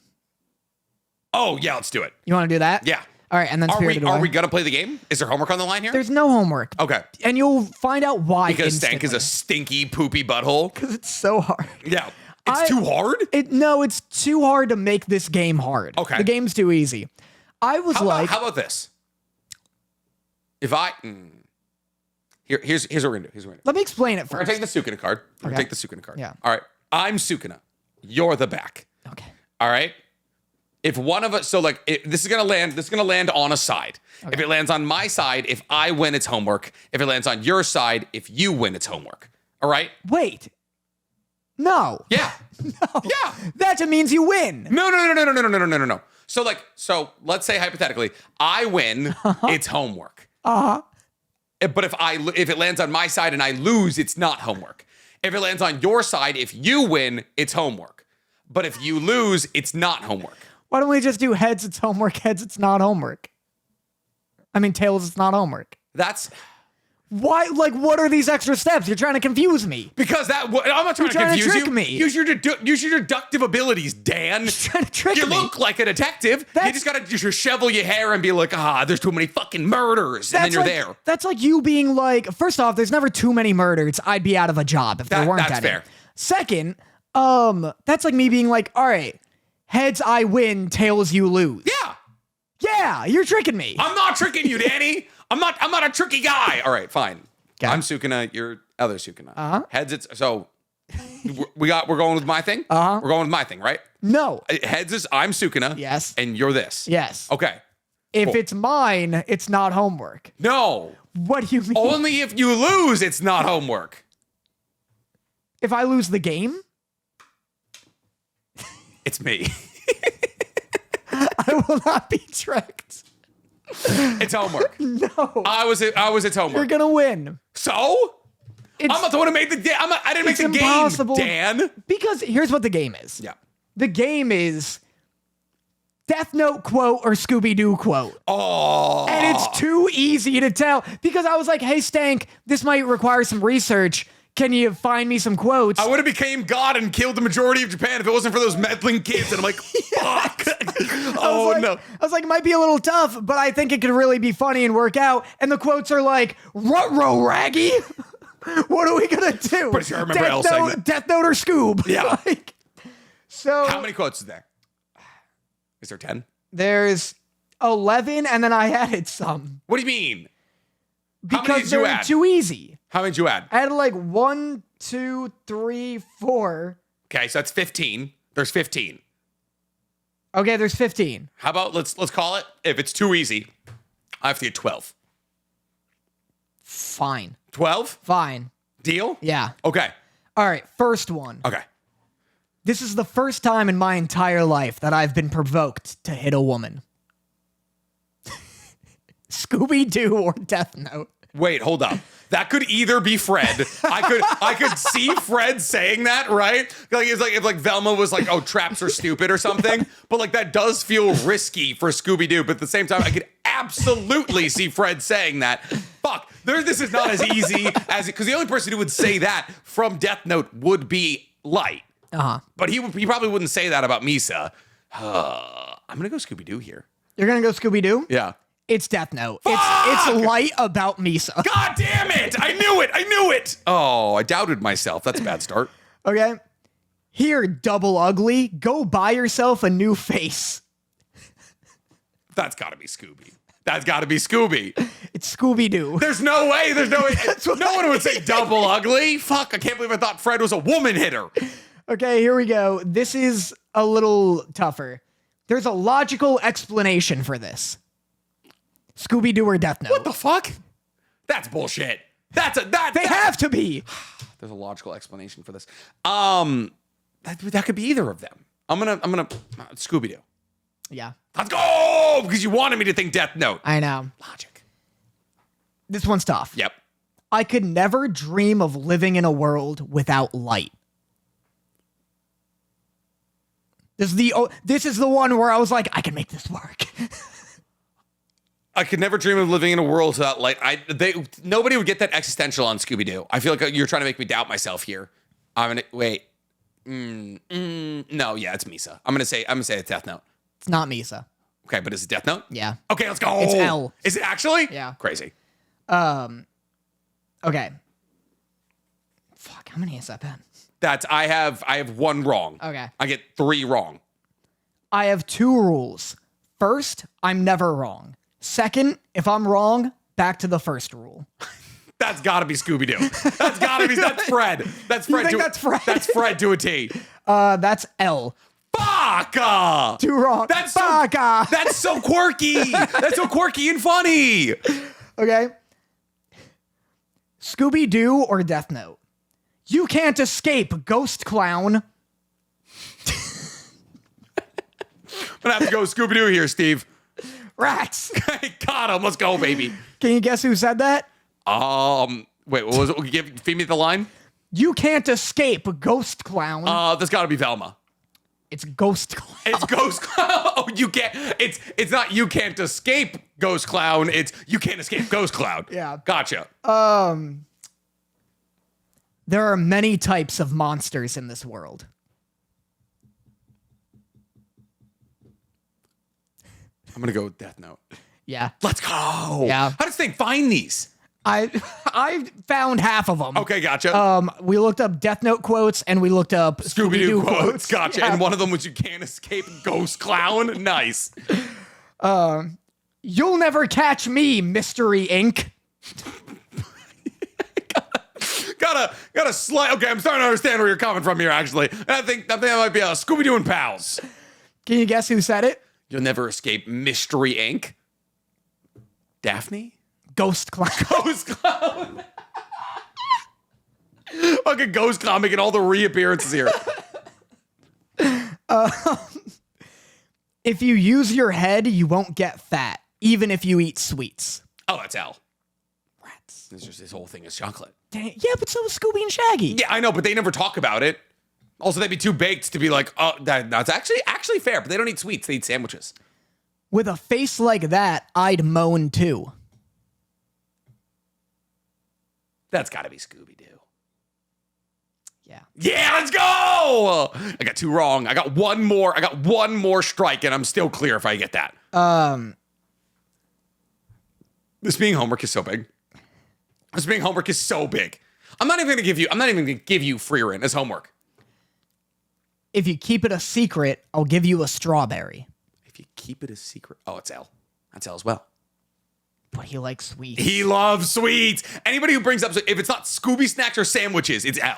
Oh yeah, let's do it. You want to do that? Yeah. All right, and then Spirited Away. Are we gonna play the game? Is there homework on the line here? There's no homework. Okay. And you'll find out why. Because Stank is a stinky poopy butthole. because it's so hard. Yeah. It's too hard? No, it's too hard to make this game hard. Okay. The game's too easy. I was How about this? If I here's what we're gonna do. let me explain it We're gonna first. take the Sukuna card. We're gonna Okay. take the Sukuna card. Yeah. All right. I'm Sukuna. You're the back. Okay. All right. If one of us, so like this is gonna land on a side. If it lands on my side, if I win, it's homework. If it lands on your side, if you win, it's homework. All right. Wait. No. Yeah. Yeah. That just means you win. No. So let's say hypothetically, I win, it's homework. But if it lands on my side and I lose, it's not homework. If it lands on your side, if you win, it's homework. But if you lose, it's not homework. Why don't we just do heads, it's homework, heads, it's not homework? I mean, tails, it's not homework. That's... Why? Like, what are these extra steps? You're trying to confuse me. Because I'm not trying to confuse trick you. me. Use your deductive abilities, Dan. You're trying to trick You me. look like a detective. You That's- just gotta just shovel your hair and be like, there's too many fucking murders, and then you're like, there. That's like you being like, first off, there's never too many murders. I'd be out of a job if there weren't That's any. fair. Second, that's like me being like, all right, heads I win, tails you lose. Yeah. Yeah, you're tricking me. I'm not tricking you, Danny. I'm not a tricky guy. All right, fine. Okay. I'm Sukuna, you're other Sukuna. Heads, it's so we're going with my thing? We're going with my thing, right? No. Heads is I'm Sukuna. Yes. And you're this. Yes. Okay. If cool. it's mine, it's not homework. No. What do you mean? Only if you lose, it's not homework. If I lose the game? It's me. I will not be tricked. It's homework. No. I was it's homework. You're gonna win. So? It's, I'm not the one who made the game. I didn't make the impossible. game, Dan. Because here's what the game is. Yeah. The game is Death Note quote or Scooby-Doo quote. Oh. And it's too easy to tell. Because I was like, hey, Stank, this might require some research. Can you find me some quotes? I would have became God and killed the majority of Japan if it wasn't for those meddling kids. And I'm like, fuck. Oh, I was like, it might be a little tough, but I think it could really be funny and work out. And the quotes are like, ruh-roh, Raggy. What are we going to do? Pretty sure I remember Elle saying that. Death Note or Scoob. Yeah. So how many quotes is there? Is there 10? There's 11, and then I added some. What do you mean? Because they're too easy. How many did you add? I had like 1, 2, 3, 4. Okay, so that's 15. There's 15. Okay, there's 15. How about let's call it, if it's too easy, I have to get 12. Fine. 12? Fine. Deal? Yeah. Okay. All right, first one. Okay. This is the first time in my entire life that I've been provoked to hit a woman. Scooby-Doo or Death Note. Wait, hold up. That could either be Fred. I could see Fred saying that, right? Like it's like if like Velma was like, "Oh, traps are stupid" or something. But like that does feel risky for Scooby-Doo. But at the same time, I could absolutely see Fred saying that. Fuck, this is not as easy as because the only person who would say that from Death Note would be Light. But he probably wouldn't say that about Misa. I'm gonna go Scooby-Doo here. You're gonna go Scooby-Doo? Yeah. It's Death Note. Fuck! It's Light about Misa. God damn it! I knew it! Oh, I doubted myself. That's a bad start. Okay. Here, Double Ugly, go buy yourself a new face. That's gotta be Scooby. That's gotta be Scooby. It's Scooby-Doo. There's no way. No one would say Double Ugly. Fuck, I can't believe I thought Fred was a woman hitter. Okay, here we go. This is a little tougher. There's a logical explanation for this. Scooby-Doo or Death Note. What the fuck? That's bullshit. They have to be. There's a logical explanation for this. That could be either of them. I'm gonna Scooby-Doo. Yeah. Let's go! Because you wanted me to think Death Note. I know. Logic. This one's tough. Yep. I could never dream of living in a world without light. This is the one where I was like, I can make this work. I could never dream of living in a world without light. Nobody would get that existential on Scooby-Doo. I feel like you're trying to make me doubt myself here. I'm gonna wait. No, yeah, it's Misa. I'm gonna say it's Death Note. It's not Misa. Okay, but is it Death Note? Yeah. Okay, let's go. It's L. Is it actually? Yeah. Crazy. Okay. Fuck, how many has that been? I have one wrong. Okay. I get 3 wrong. I have 2 rules. First, I'm never wrong. Second, if I'm wrong, back to the first rule. That's gotta be Scooby-Doo. That's Fred. That's Fred. You think that's Fred? That's Fred to a T. That's L. Fuck! 2 wrong. That's so quirky. That's so quirky and funny. Okay. Scooby-Doo or Death Note? You can't escape, ghost clown. I'm gonna have to go Scooby-Doo here, Steve. Rats. Got him. Let's go, baby. Can you guess who said that? Wait, what was it? Feed me the line. You can't escape, ghost clown. That's gotta be Velma. It's Ghost Clown. It's Ghost Clown. Oh, you can't. It's not you can't escape Ghost Clown. It's you can't escape Ghost Clown. Yeah. Gotcha. There are many types of monsters in this world. I'm gonna go with Death Note. Yeah. Let's go. Yeah. How does Thing find these? I found half of them. Okay, gotcha. We looked up Death Note quotes and we looked up Scooby-Doo quotes. Gotcha. Yeah. And one of them was you can't escape Ghost Clown. Nice. You'll never catch me, Mystery Inc. Got a slight. Okay, I'm starting to understand where you're coming from here. Actually, I think that might be Scooby-Doo and Pals. Can you guess who said it? You'll never escape Mystery Inc. Daphne. Ghost Clown. Ghost Clown. Fucking Ghost Clown making all the reappearances here. If you use your head, you won't get fat, even if you eat sweets. Oh, that's L. Rats. This whole thing is chocolate. Dang, yeah, but so is Scooby and Shaggy. Yeah, I know, but they never talk about it. Also, they'd be too baked to be like, oh, that's actually fair, but they don't eat sweets. They eat sandwiches. With a face like that, I'd moan too. That's got to be Scooby-Doo. Yeah. Yeah, let's go! I got 2 wrong. I got one more strike, and I'm still clear if I get that. This being homework is so big. I'm not even gonna give you free rent as homework. If you keep it a secret, I'll give you a strawberry. If you keep it a secret. Oh, it's L. That's L as well. But he likes sweets. He loves sweets. Anybody who brings up, if it's not Scooby snacks or sandwiches, it's L.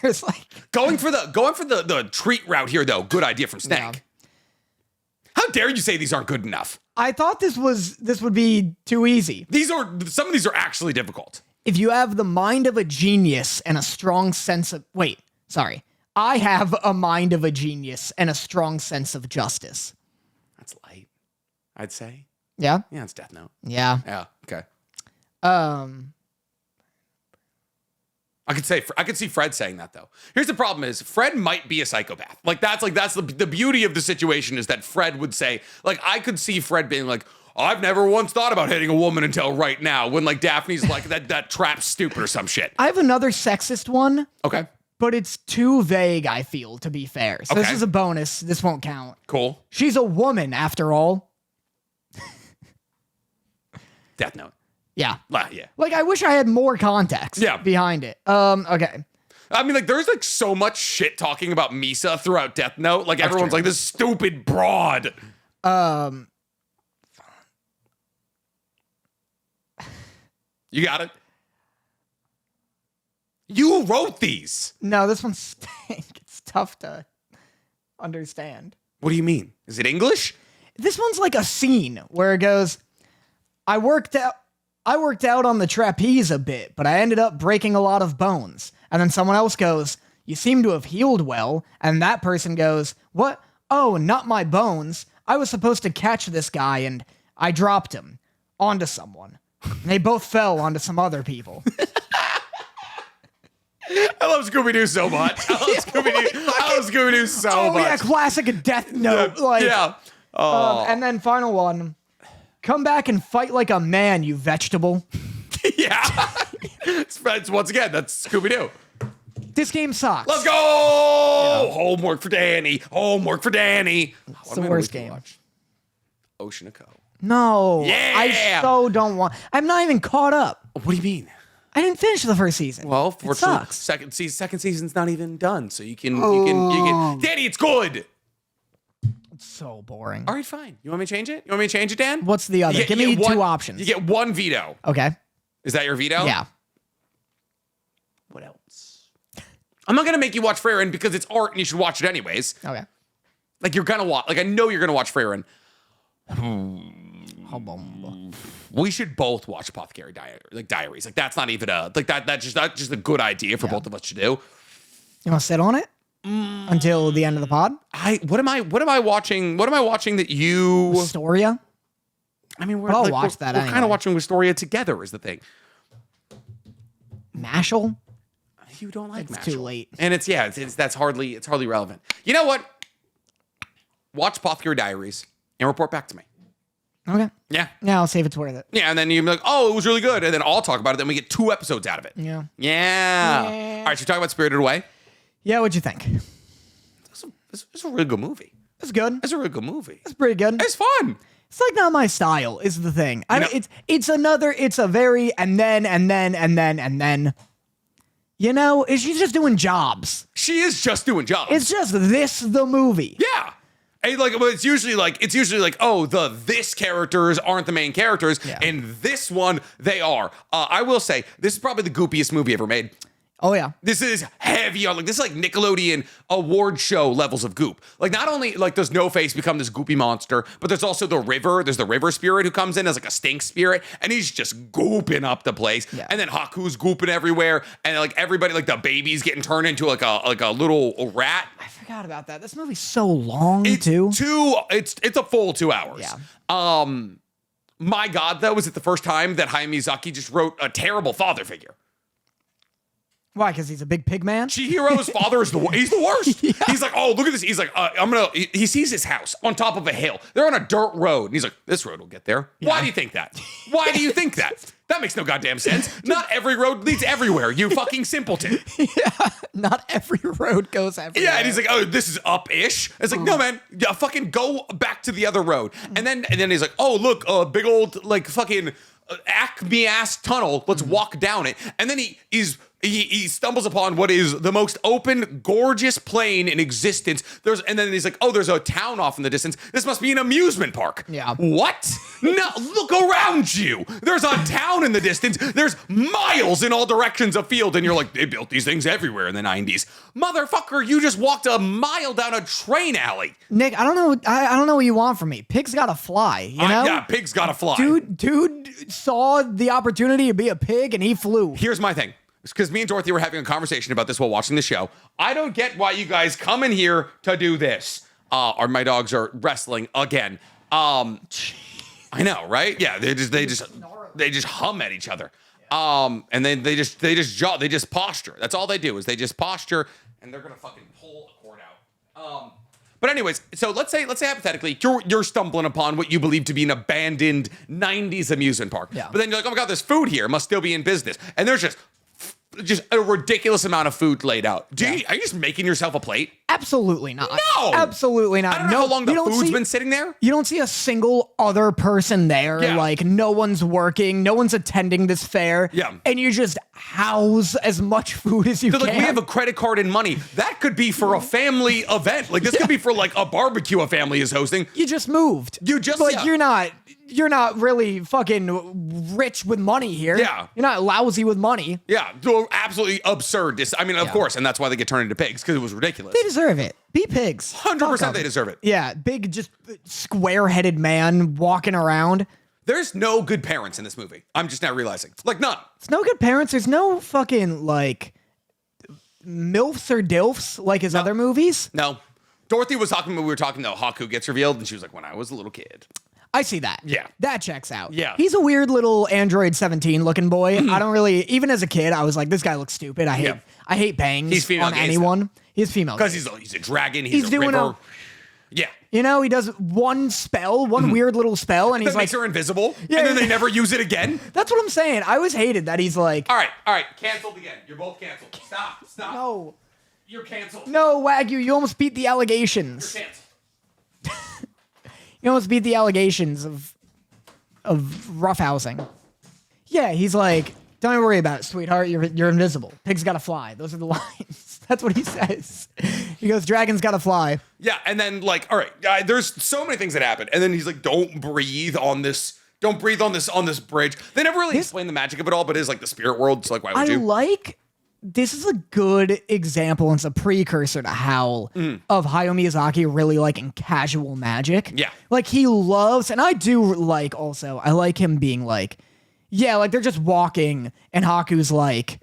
There's like going for the treat route here though. Good idea from Snake. Yeah. How dare you say these aren't good enough? I thought this would be too easy. Some of these are actually difficult. If you have the mind of a genius and a strong sense of I have a mind of a genius and a strong sense of justice. That's light, I'd say. Yeah? Yeah, it's Death Note. Yeah. Yeah, okay. I could see Fred saying that though. Here's the problem is Fred might be a psychopath. That's the beauty of the situation is that Fred would say, like, I could see Fred being like, I've never once thought about hitting a woman until right now, when like Daphne's like that trap's stupid or some shit. I have another sexist one. Okay. But it's too vague, I feel, to be fair. So this Okay. is a bonus. This won't count. Cool. She's a woman, after all. Death Note. Yeah. Yeah. Like, I wish I had more context behind it. Okay. I mean, like, there's like so much shit talking about Misa throughout Death Note. Like, everyone's true. like, this stupid broad. You got it. You wrote these. No, this one's stank. It's tough to understand. What do you mean? Is it English? This one's like a scene where it goes, I worked out on the trapeze a bit, but I ended up breaking a lot of bones. And then someone else goes, you seem to have healed well. And that person goes, what? Oh, not my bones. I was supposed to catch this guy and I dropped him onto someone. And they both fell onto some other people. I love Scooby-Doo so much. I love Scooby-Doo so much. Oh, yeah, classic Death Note. Yeah. Oh. And then final one. Come back and fight like a man, you vegetable. Yeah. It's once again, that's Scooby-Doo. This game sucks. Let's go! Yeah. Homework for Danny. It's the worst game. Watch? Ocean of Co. No. Yeah. I so don't want. I'm not even caught up. What do you mean? I didn't finish the first season. Well, it fortunately, sucks. second season's not even done, so you can Danny, it's good. It's so boring. All right, fine. You want me to change it? Dan? What's the other? Give me 2 options. You get 1 veto. Okay. Is that your veto? Yeah. What else? I'm not gonna make you watch Freyrin because it's art and you should watch it anyways. Okay. Like you're gonna watch. Like I know you're gonna watch Freyrin. We should both watch Apothecary Diaries. Like that's not even that's just a good idea for both of us to do. You want to sit on it until the end of the pod? What am I watching? What am I watching that you? Astoria. I mean, I'll watch that. We're kind of watching Astoria together. Is the thing. Mashal. You don't like It's Mashal. too late. And it's hardly relevant. You know what? watch Apothecary Diaries and report back to me. Okay. Yeah. Yeah, I'll see if it's worth it. Yeah, and then you're like, oh, it was really good. And then I'll talk about it. Then we get 2 episodes out of it. Yeah. Yeah. All right, so talk about Spirited Away. Yeah, what'd you think? It's a really good movie. It's good. It's a really good movie. It's pretty good. It's fun. It's like not my style is the thing. It's a very and then. You know, she's just doing jobs. She is just doing jobs. It's just the movie. Yeah. And like, but it's usually like, oh, this characters aren't the main characters, and this one they are. I will say this is probably the goopiest movie ever made. Oh yeah. This is heavy on this is like Nickelodeon award show levels of goop. Like not only like does No Face become this goopy monster, but there's also the river. There's the river spirit who comes in as like a stink spirit, and he's just gooping up the place. Yeah. And then Haku's gooping everywhere, and like everybody, like the baby's getting turned into like a little rat. I forgot about that. This movie's so long too. It's a full 2 hours. Yeah. My God, that was it the first time that Hayao Miyazaki just wrote a terrible father figure. Why? Because he's a big pig man? Chihiro's father is he's the worst. Yeah. He's like, oh, look at this. He's like, he sees his house on top of a hill. They're on a dirt road. And he's like, this road will get there. Yeah. Why do you think that? Why do you think that? That makes no goddamn sense. Not every road leads everywhere, you fucking simpleton. Yeah. Not every road goes everywhere. Yeah, and he's like, oh, this is up-ish. It's like, no, man, fucking go back to the other road. And then he's like, oh, look, a big old, like, fucking Acme-ass tunnel. Let's walk down it. And then he stumbles upon what is the most open, gorgeous plain in existence. And then he's like, oh, there's a town off in the distance. This must be an amusement park. Yeah. What? No, look around you. There's a town in the distance. There's miles in all directions of field. And you're like, they built these things everywhere in the 90s. Motherfucker, you just walked a mile down a train alley. Nick, I don't know what you want from me. Pigs gotta fly, you know? Yeah, pigs gotta fly. Dude saw the opportunity to be a pig and he flew. Here's my thing. Because me and Dorothy were having a conversation about this while watching the show. I don't get why you guys come in here to do this. My dogs are wrestling again. I know, right? Yeah, they just hum at each other. And then they just posture. That's all they do is they just posture, and they're gonna fucking pull a cord out. But anyways, so let's say hypothetically you're stumbling upon what you believe to be an abandoned 90s amusement park. Yeah. But then you're like, oh my God, there's food here. It must still be in business. And there's just a ridiculous amount of food laid out. Are you just making yourself a plate? Absolutely not. No! Absolutely not. I don't know how long the food's been sitting there. You don't see a single other person there. Yeah. Like, no one's working. No one's attending this fair. Yeah. And you just house as much food as you can. Like, we have a credit card and money. That could be for a family event. Like, this could be for, like, a barbecue a family is hosting. You just moved. You're not really fucking rich with money here. Yeah. You're not lousy with money. Yeah. Absolutely absurd. Of course. And that's why they get turned into pigs, because it was ridiculous. They deserve it. Be pigs. 100% they deserve it. Yeah. Big, just square-headed man walking around. There's no good parents in this movie. I'm just now realizing. Like, none. There's no good parents. There's no fucking, like, MILFs or DILFs like his other movies. No. Dorothy was talking when we were talking though, Haku gets revealed, and she was like, when I was a little kid. I see that. Yeah. That checks out. Yeah. He's a weird little Android 17 looking boy. I don't really, even as a kid, I was like, this guy looks stupid. I hate bangs on anyone. He's female. Because he's a dragon. He's a doing river. Yeah. You know, he does one spell, one weird little spell, and he's that like, makes her invisible, and then they never use it again. That's what I'm saying. I always hated that he's like, all right, canceled again. You're both canceled. Stop. No. You're canceled. No, Wagyu, you almost beat the allegations. You're canceled. You almost beat the allegations of roughhousing. Yeah, he's like, don't worry about it, sweetheart. You're invisible. Pigs gotta fly. Those are the lines. That's what he says. He goes, dragons gotta fly. Yeah, and then like, all right, there's so many things that happen, and then he's like, don't breathe on this bridge. They never really explain the magic of it all, but it's like the spirit world. So like, why would you? This is a good example, and it's a precursor to Howl of Hayao Miyazaki really liking casual magic. Yeah. Like, he loves, and I do like also, I like him being like, yeah, like they're just walking, and Haku's like,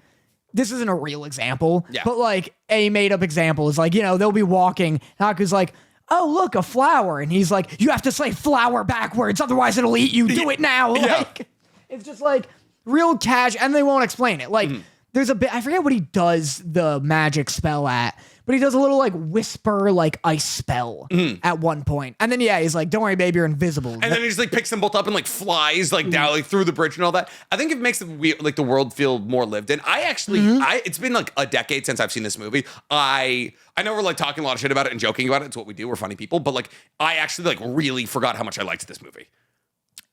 this isn't a real example, but like a made up example is like, you know, they'll be walking, and Haku's like, oh, look, a flower. And he's like, you have to say flower backwards, otherwise it'll eat you. Do it now. Yeah. Like, it's just like real cash, and they won't explain it. Like, there's a bit, I forget what he does the magic spell at, but he does a little like whisper, like ice spell at one point. And then, he's like, don't worry, baby, you're invisible. And then he just like picks them both up and like flies like down like through the bridge and all that. I think it makes the world feel more lived in. I actually, it's been like a decade since I've seen this movie. I know we're like talking a lot of shit about it and joking about it. It's what we do. We're funny people. But like, I actually like really forgot how much I liked this movie.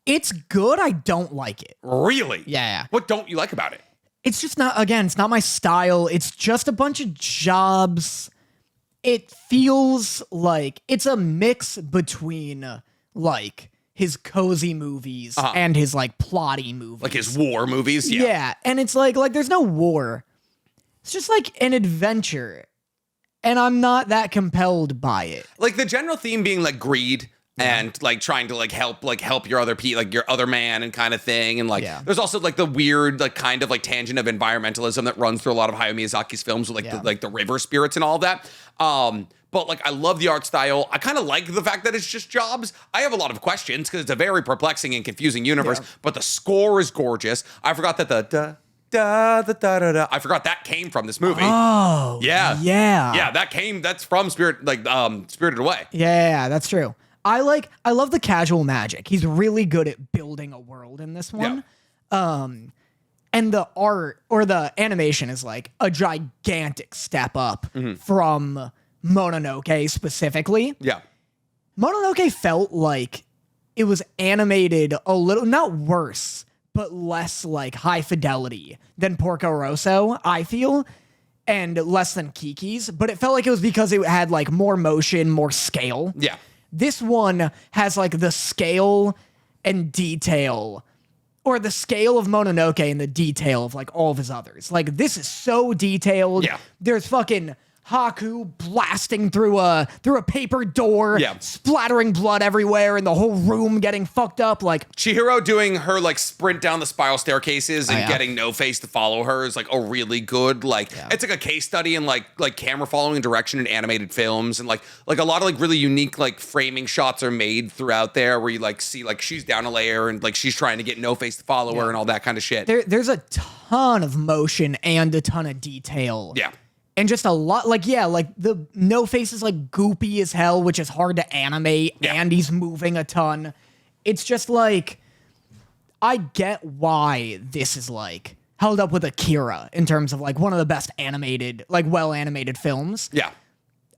It's good. I don't like it. Really? Yeah. What don't you like about it? It's just not, again, it's not my style. It's just a bunch of jobs. It feels like it's a mix between like his cozy movies and his like plotty movies. Like his war movies? Yeah. And it's like there's no war. It's just like an adventure. And I'm not that compelled by it. Like the general theme being like greed. And like trying to like help your other like your other man and kind of thing. And like there's also like the weird like kind of like tangent of environmentalism that runs through a lot of Hayao Miyazaki's films with like the river spirits and all of that. But like I love the art style. I kind of like the fact that it's just jobs. I have a lot of questions because it's a very perplexing and confusing universe. But the score is gorgeous. I forgot that I forgot that came from this movie. Oh, yeah. That's from Spirited Away. Yeah, that's true. I love the casual magic. He's really good at building a world in this one. Yeah. And the art or the animation is like a gigantic step up from Mononoke specifically. Yeah. Mononoke felt like it was animated a little, not worse, but less like high fidelity than Porco Rosso, I feel, and less than Kiki's. But it felt like it was because it had like more motion, more scale. Yeah. This one has like the scale and detail, or the scale of Mononoke and the detail of like all of his others. Like this is so detailed. Yeah. There's fucking Haku blasting through a paper door, splattering blood everywhere, and the whole room getting fucked up. Like Chihiro doing her like sprint down the spiral staircases and getting No Face to follow her is like a really good it's like a case study in like camera following and direction in animated films, and like a lot of like really unique like framing shots are made throughout there where you like see like she's down a layer and like she's trying to get No Face to follow her and all that kind of shit. There's a ton of motion and a ton of detail. Yeah. And just a lot, like the No Face is like goopy as hell, which is hard to animate, and he's moving a ton. It's just like, I get why this is like held up with Akira in terms of like one of the best animated, like well-animated films. Yeah.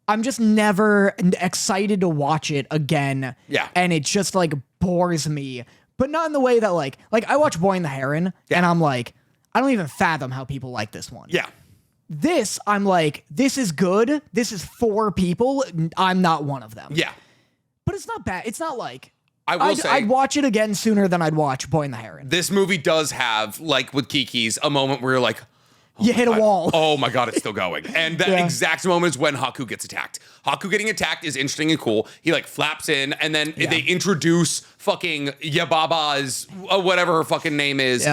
I'm just never excited to watch it again. Yeah. And it just like bores me, but not in the way that like I watch Boy and the Heron and I'm like, I don't even fathom how people like this one. Yeah. This, I'm like, this is good. This is for people. I'm not one of them. Yeah. But it's not bad. It's not like, I'd watch it again sooner than I'd watch Boy and the Heron. This movie does have, like with Kiki's, a moment where you're like, you hit a wall. Oh my God, it's still going. And that exact moment is when Haku gets attacked. Haku getting attacked is interesting and cool. He like flaps in and then they introduce fucking Yababa's, whatever her fucking name is,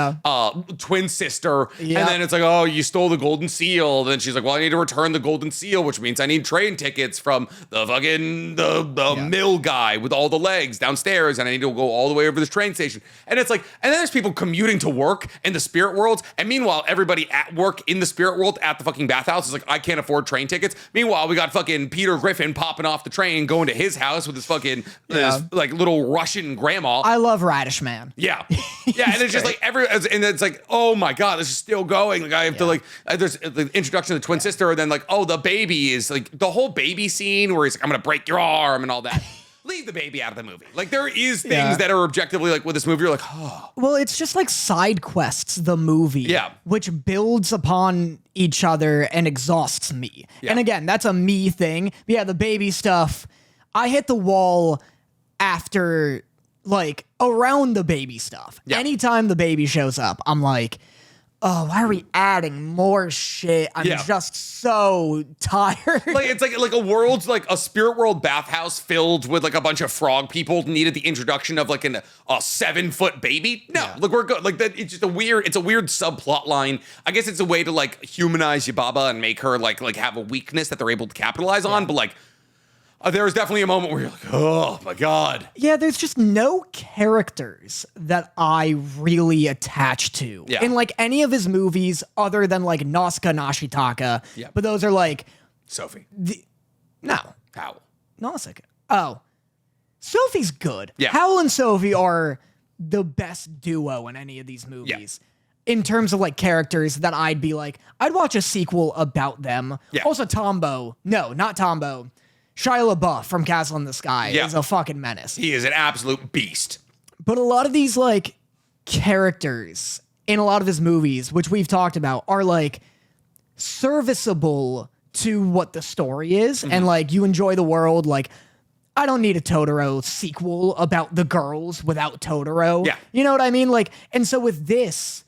twin sister. Yeah. And then it's like, oh, you stole the golden seal. Then she's like, well, I need to return the golden seal, which means I need train tickets from the fucking, the mill guy with all the legs downstairs. And I need to go all the way over this train station. And it's like, and then there's people commuting to work in the spirit worlds. And meanwhile, everybody at work in the spirit world at the fucking bathhouse is like, I can't afford train tickets. Meanwhile, we got fucking Peter Griffin popping off the train, going to his house with his fucking this, like little Russian grandma. I love Radish Man. Yeah. Yeah. And it's just like and it's like, oh my God, this is still going. Like I have to like, there's the introduction of the twin sister. And then like, oh, the baby is like the whole baby scene where he's like, I'm going to break your arm and all that. Leave the baby out of the movie. Like there is things that are objectively like with this movie, you're like, oh. Well, it's just like side quests, the movie. Yeah. Which builds upon each other and exhausts me. Yeah. And again, that's a me thing. But yeah, the baby stuff, I hit the wall after like around the baby stuff. Yeah. Anytime the baby shows up, I'm like, oh, why are we adding more shit? I'm just so tired. Like it's like a world's like a spirit world bathhouse filled with like a bunch of frog people needed the introduction of like a 7-foot baby. No, look, we're good. Like that, it's just a weird subplot line. I guess it's a way to like humanize Yubaba and make her like have a weakness that they're able to capitalize on. But like, There was definitely a moment where you're like, oh my God. Yeah, there's just no characters that I really attach to in like any of his movies other than like Nausicaa and Ashitaka. Yeah. But those are like Sophie. no. Howl. Nausicaa. Oh. Sophie's good. Yeah. Howl and Sophie are the best duo in any of these movies. In terms of like characters that I'd be like, I'd watch a sequel about them. Yeah. Also Tombo. No, not Tombo. Shia LaBeouf from Castle in the Sky is a fucking menace. He is an absolute beast. But a lot of these like characters in a lot of his movies, which we've talked about, are like serviceable to what the story is. And like you enjoy the world. Like I don't need a Totoro sequel about the girls without Totoro. Yeah. You know what I mean? Like, and so with this,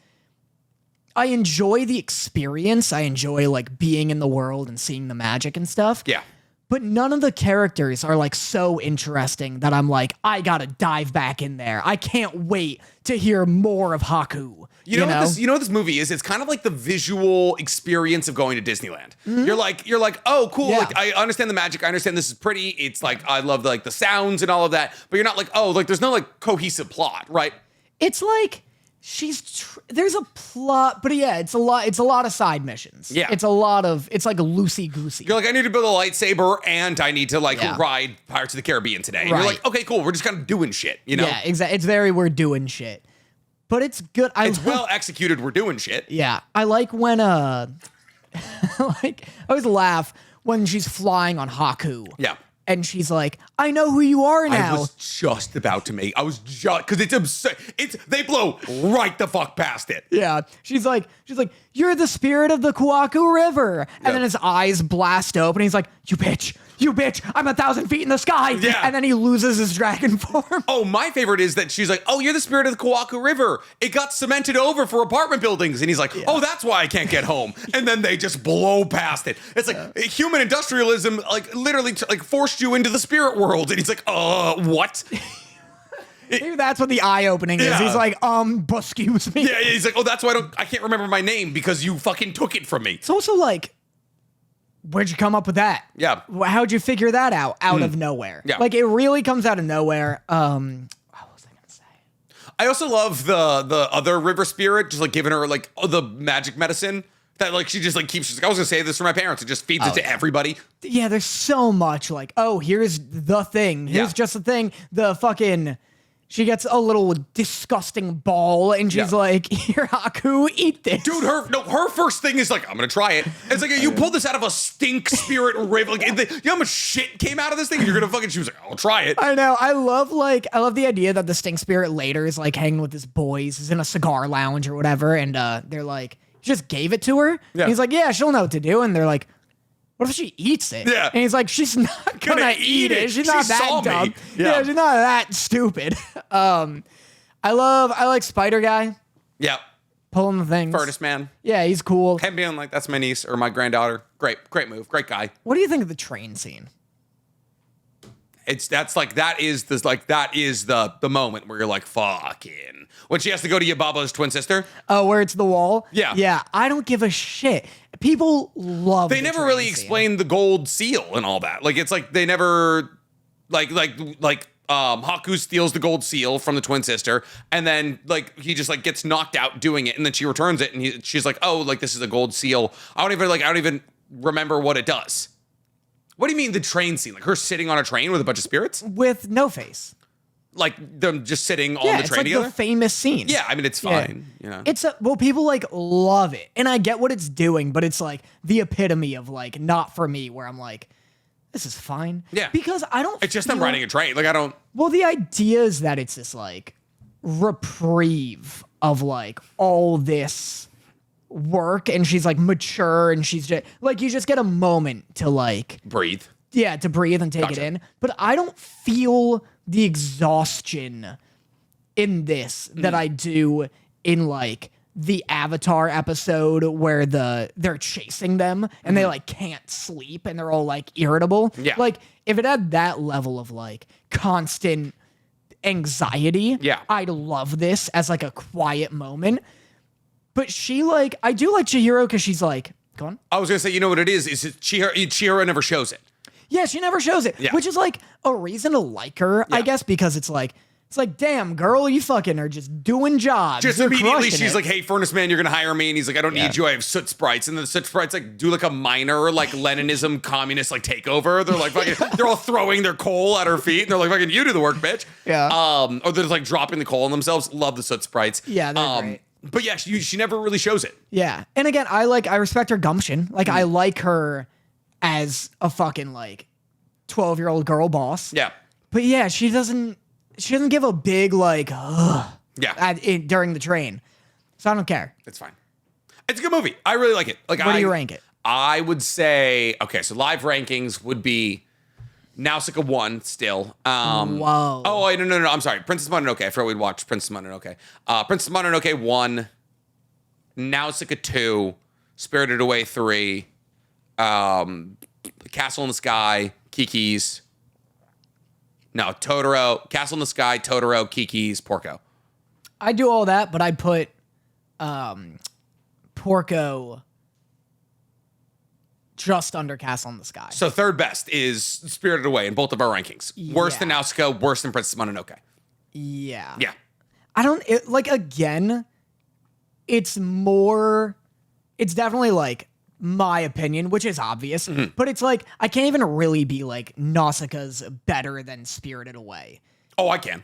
I enjoy the experience. I enjoy like being in the world and seeing the magic and stuff. Yeah. But none of the characters are like so interesting that I'm like, I gotta dive back in there. I can't wait to hear more of Haku. You know what this movie is? It's kind of like the visual experience of going to Disneyland. You're like, oh, cool. Yeah. Like I understand the magic. I understand this is pretty. It's like I love like the sounds and all of that. But you're not like, oh, like there's no like cohesive plot, right? It's like there's a plot, but yeah, it's a lot of side missions. Yeah. It's like loosey goosey. You're like, I need to build a lightsaber and I need to like ride Pirates of the Caribbean today. And you're like, okay, cool. We're just kind of doing shit, you know? Yeah, exactly. It's very we're doing shit. But it's good. It's well executed. We're doing shit. Yeah. I like when like I always laugh when she's flying on Haku. Yeah. And she's like, I know who you are now. I was just about to make. I was just because it's absurd. They blow right the fuck past it. Yeah. She's like, you're the spirit of the Kuaku River. And then his eyes blast open. He's like, you bitch. I'm 1,000 feet in the sky. Yeah. And then he loses his dragon form. Oh, my favorite is that she's like, oh, you're the spirit of the Kuaku River. It got cemented over for apartment buildings. And he's like, oh, that's why I can't get home. And then they just blow past it. It's like human industrialism, like literally like forced you into the spirit world. And he's like, what? Maybe that's what the eye opening is. He's like, excuse me. Yeah, he's like, oh, that's why I can't remember my name because you fucking took it from me. It's also like, where'd you come up with that? Yeah. How'd you figure that out of nowhere? Yeah. Like it really comes out of nowhere. What was I gonna say? I also love the other river spirit just like giving her like the magic medicine that like she just like keeps. She's like, I was gonna save this for my parents. It just feeds it to everybody. Yeah, there's so much like, oh, here's the thing. Here's just the thing. The fucking. She gets a little disgusting ball, and she's like, "Here, Haku, eat this." Dude, her first thing is like, I'm gonna try it. It's like you pulled this out of a stink spirit river. Like, you know how much shit came out of this thing? You're gonna fucking. She was like, I'll try it. I know. I love the idea that the stink spirit later is like hanging with his boys, is in a cigar lounge or whatever, and they're like, he just gave it to her. Yeah. And he's like, yeah, she'll know what to do, and they're like, what if she eats it? Yeah. And he's like, she's not gonna eat it. She's not that dumb. Yeah, she's not that stupid. I like Spider Guy. Yeah. Pulling the things. Furnace Man. Yeah, he's cool. Him being like, that's my niece or my granddaughter. Great move. Great guy. What do you think of the train scene? That is the moment where you're like, fucking. When she has to go to Yababa's twin sister. Oh, where it's the wall? Yeah. Yeah, I don't give a shit. People love They never really explained the gold seal and all that. Like, it's like they never, Haku steals the gold seal from the twin sister, and then like he just like gets knocked out doing it, and then she returns it, and she's like, oh, like this is a gold seal. I don't even remember what it does. What do you mean the train scene? Like her sitting on a train with a bunch of spirits? With no face. Like them just sitting on the train it's like together? the famous scene. Yeah, I mean, it's fine. You know? People like love it. And I get what it's doing, but it's like the epitome of like, not for me, where I'm like, this is fine. Yeah. Because I don't It's just them riding a train. Like, I don't. Well, the idea is that it's this like reprieve of like all this work, and she's like mature, and she's just like, you just get a moment to like Breathe. Yeah, to breathe and take it in. But I don't feel the exhaustion in this that I do in like the Avatar episode where they're chasing them and they like can't sleep and they're all like irritable. Yeah. Like if it had that level of like constant anxiety, I'd love this as like a quiet moment. But I do like Chihiro because she's like, go on. I was gonna say, you know what it is? Is Chihiro never shows it. Yeah, she never shows it, Yeah. which is like a reason to like her, I guess, because it's like, damn, girl, you fucking are just doing jobs. Just You're immediately, crushing she's it. like, "Hey, Furnace Man, you're gonna hire me," and he's like, "I don't need you. I have soot sprites." And then the soot sprites like do like a minor like Leninism communist like takeover. They're like fucking, they're all throwing their coal at her feet, and they're like, "Fucking, you do the work, bitch." Yeah. Or they're just like dropping the coal on themselves. Love the soot sprites. Yeah, they're great. But yeah, she never really shows it. Yeah. And again, I respect her gumption. Like, I like her as a fucking, like, 12-year-old girl boss. Yeah. But yeah, she doesn't give a big, like, ugh, during the train. So I don't care. It's fine. It's a good movie. I really like it. Like, What do you rank it? I would say, okay, so live rankings would be Nausicaa 1 still. Whoa. Oh, wait, no. I'm sorry. Princess Mononoke. I forgot we'd watch Princess Mononoke. Princess Mononoke 1, Nausicaa 2, Spirited Away 3, Castle in the Sky, Kiki's. No, Totoro, Castle in the Sky, Totoro, Kiki's, Porco. I do all that, but I put Porco just under Castle in the Sky. So third best is Spirited Away in both of our rankings. Worse than Nausicaa, worse than Princess Mononoke. Yeah. Yeah. Again, it's definitely like my opinion, which is obvious, but it's like, I can't even really be like Nausicaa's better than Spirited Away. Oh, I can.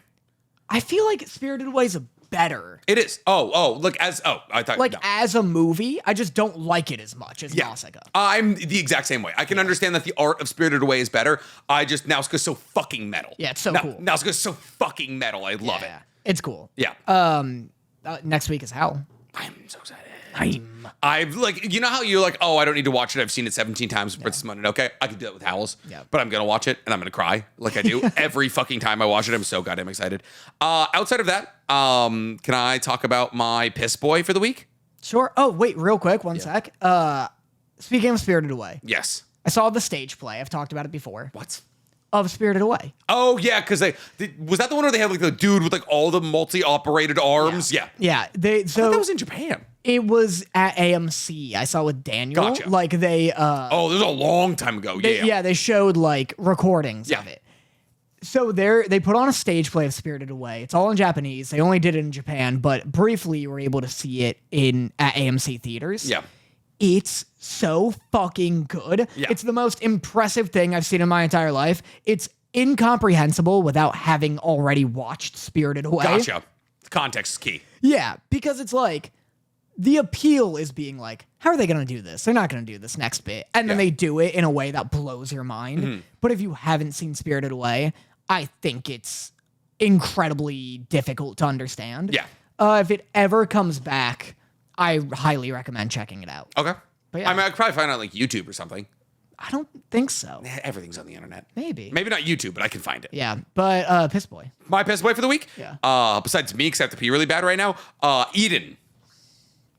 I feel like Spirited Away's better. It is. Look, I thought. Like, no. as a movie, I just don't like it as much as Nausicaa. I'm the exact same way. I can understand that the art of Spirited Away is better. Nausicaa's so fucking metal. Yeah, it's so cool. Nausicaa's so fucking metal. I love it. It's cool. Yeah. Next week is hell. I'm so excited. I've like, you know how you're like, oh, I don't need to watch it. I've seen it 17 times with Princess Mononoke. I could do that with Howls. Yeah. But I'm going to watch it and I'm going to cry like I do every fucking time I watch it. I'm so goddamn excited. Outside of that, can I talk about my Pissboi for the week? Sure. Oh, wait, real quick, one sec. Speaking of Spirited Away, Yes. I saw the stage play. I've talked about it before. What? Of Spirited Away. Oh, yeah, because was that the one where they had like the dude with like all the multi-operated arms? Yeah. Yeah. I thought that was in Japan. It was at AMC. I saw with Daniel. Gotcha. Like they Oh, this was a long time ago. Yeah. they showed like recordings Yeah. of it. So they put on a stage play of Spirited Away. It's all in Japanese. They only did it in Japan, but briefly you were able to see it at AMC theaters. Yeah. It's so fucking good. Yeah. It's the most impressive thing I've seen in my entire life. It's incomprehensible without having already watched Spirited Away. Gotcha. Context is key. Yeah, because it's like, the appeal is being like, how are they going to do this? They're not going to do this next bit. And then they do it in a way that blows your mind. But if you haven't seen Spirited Away, I think it's incredibly difficult to understand. Yeah. If it ever comes back, I highly recommend checking it out. Okay. But yeah. I mean, I could probably find it on like YouTube or something. I don't think so. Everything's on the internet. Maybe. Maybe not YouTube, but I can find it. Yeah, but Pissboi. My Pissboi for the week? Yeah. Besides me, because I have to pee really bad right now, Eden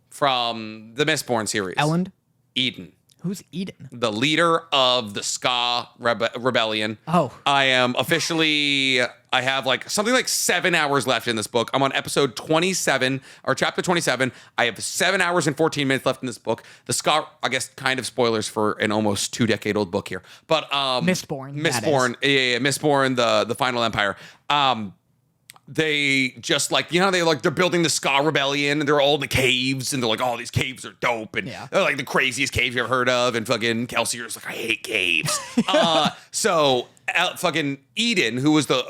from the Mistborn series. Elland? Eden. Who's Eden? The leader of the Ska Rebellion. Oh. I am officially, I have like something like 7 hours left in this book. I'm on episode 27 or chapter 27. I have 7 hours and 14 minutes left in this book. The Ska, I guess, kind of spoilers for an almost 2-decade-old book here. But Mistborn. Mistborn, the Final Empire. They just like, you know, they're building the Ska Rebellion and they're all in the caves and they're like, oh, these caves are dope. And they're like the craziest caves you've ever heard of. And fucking Kelsier's like, I hate caves. So fucking Eden, who was the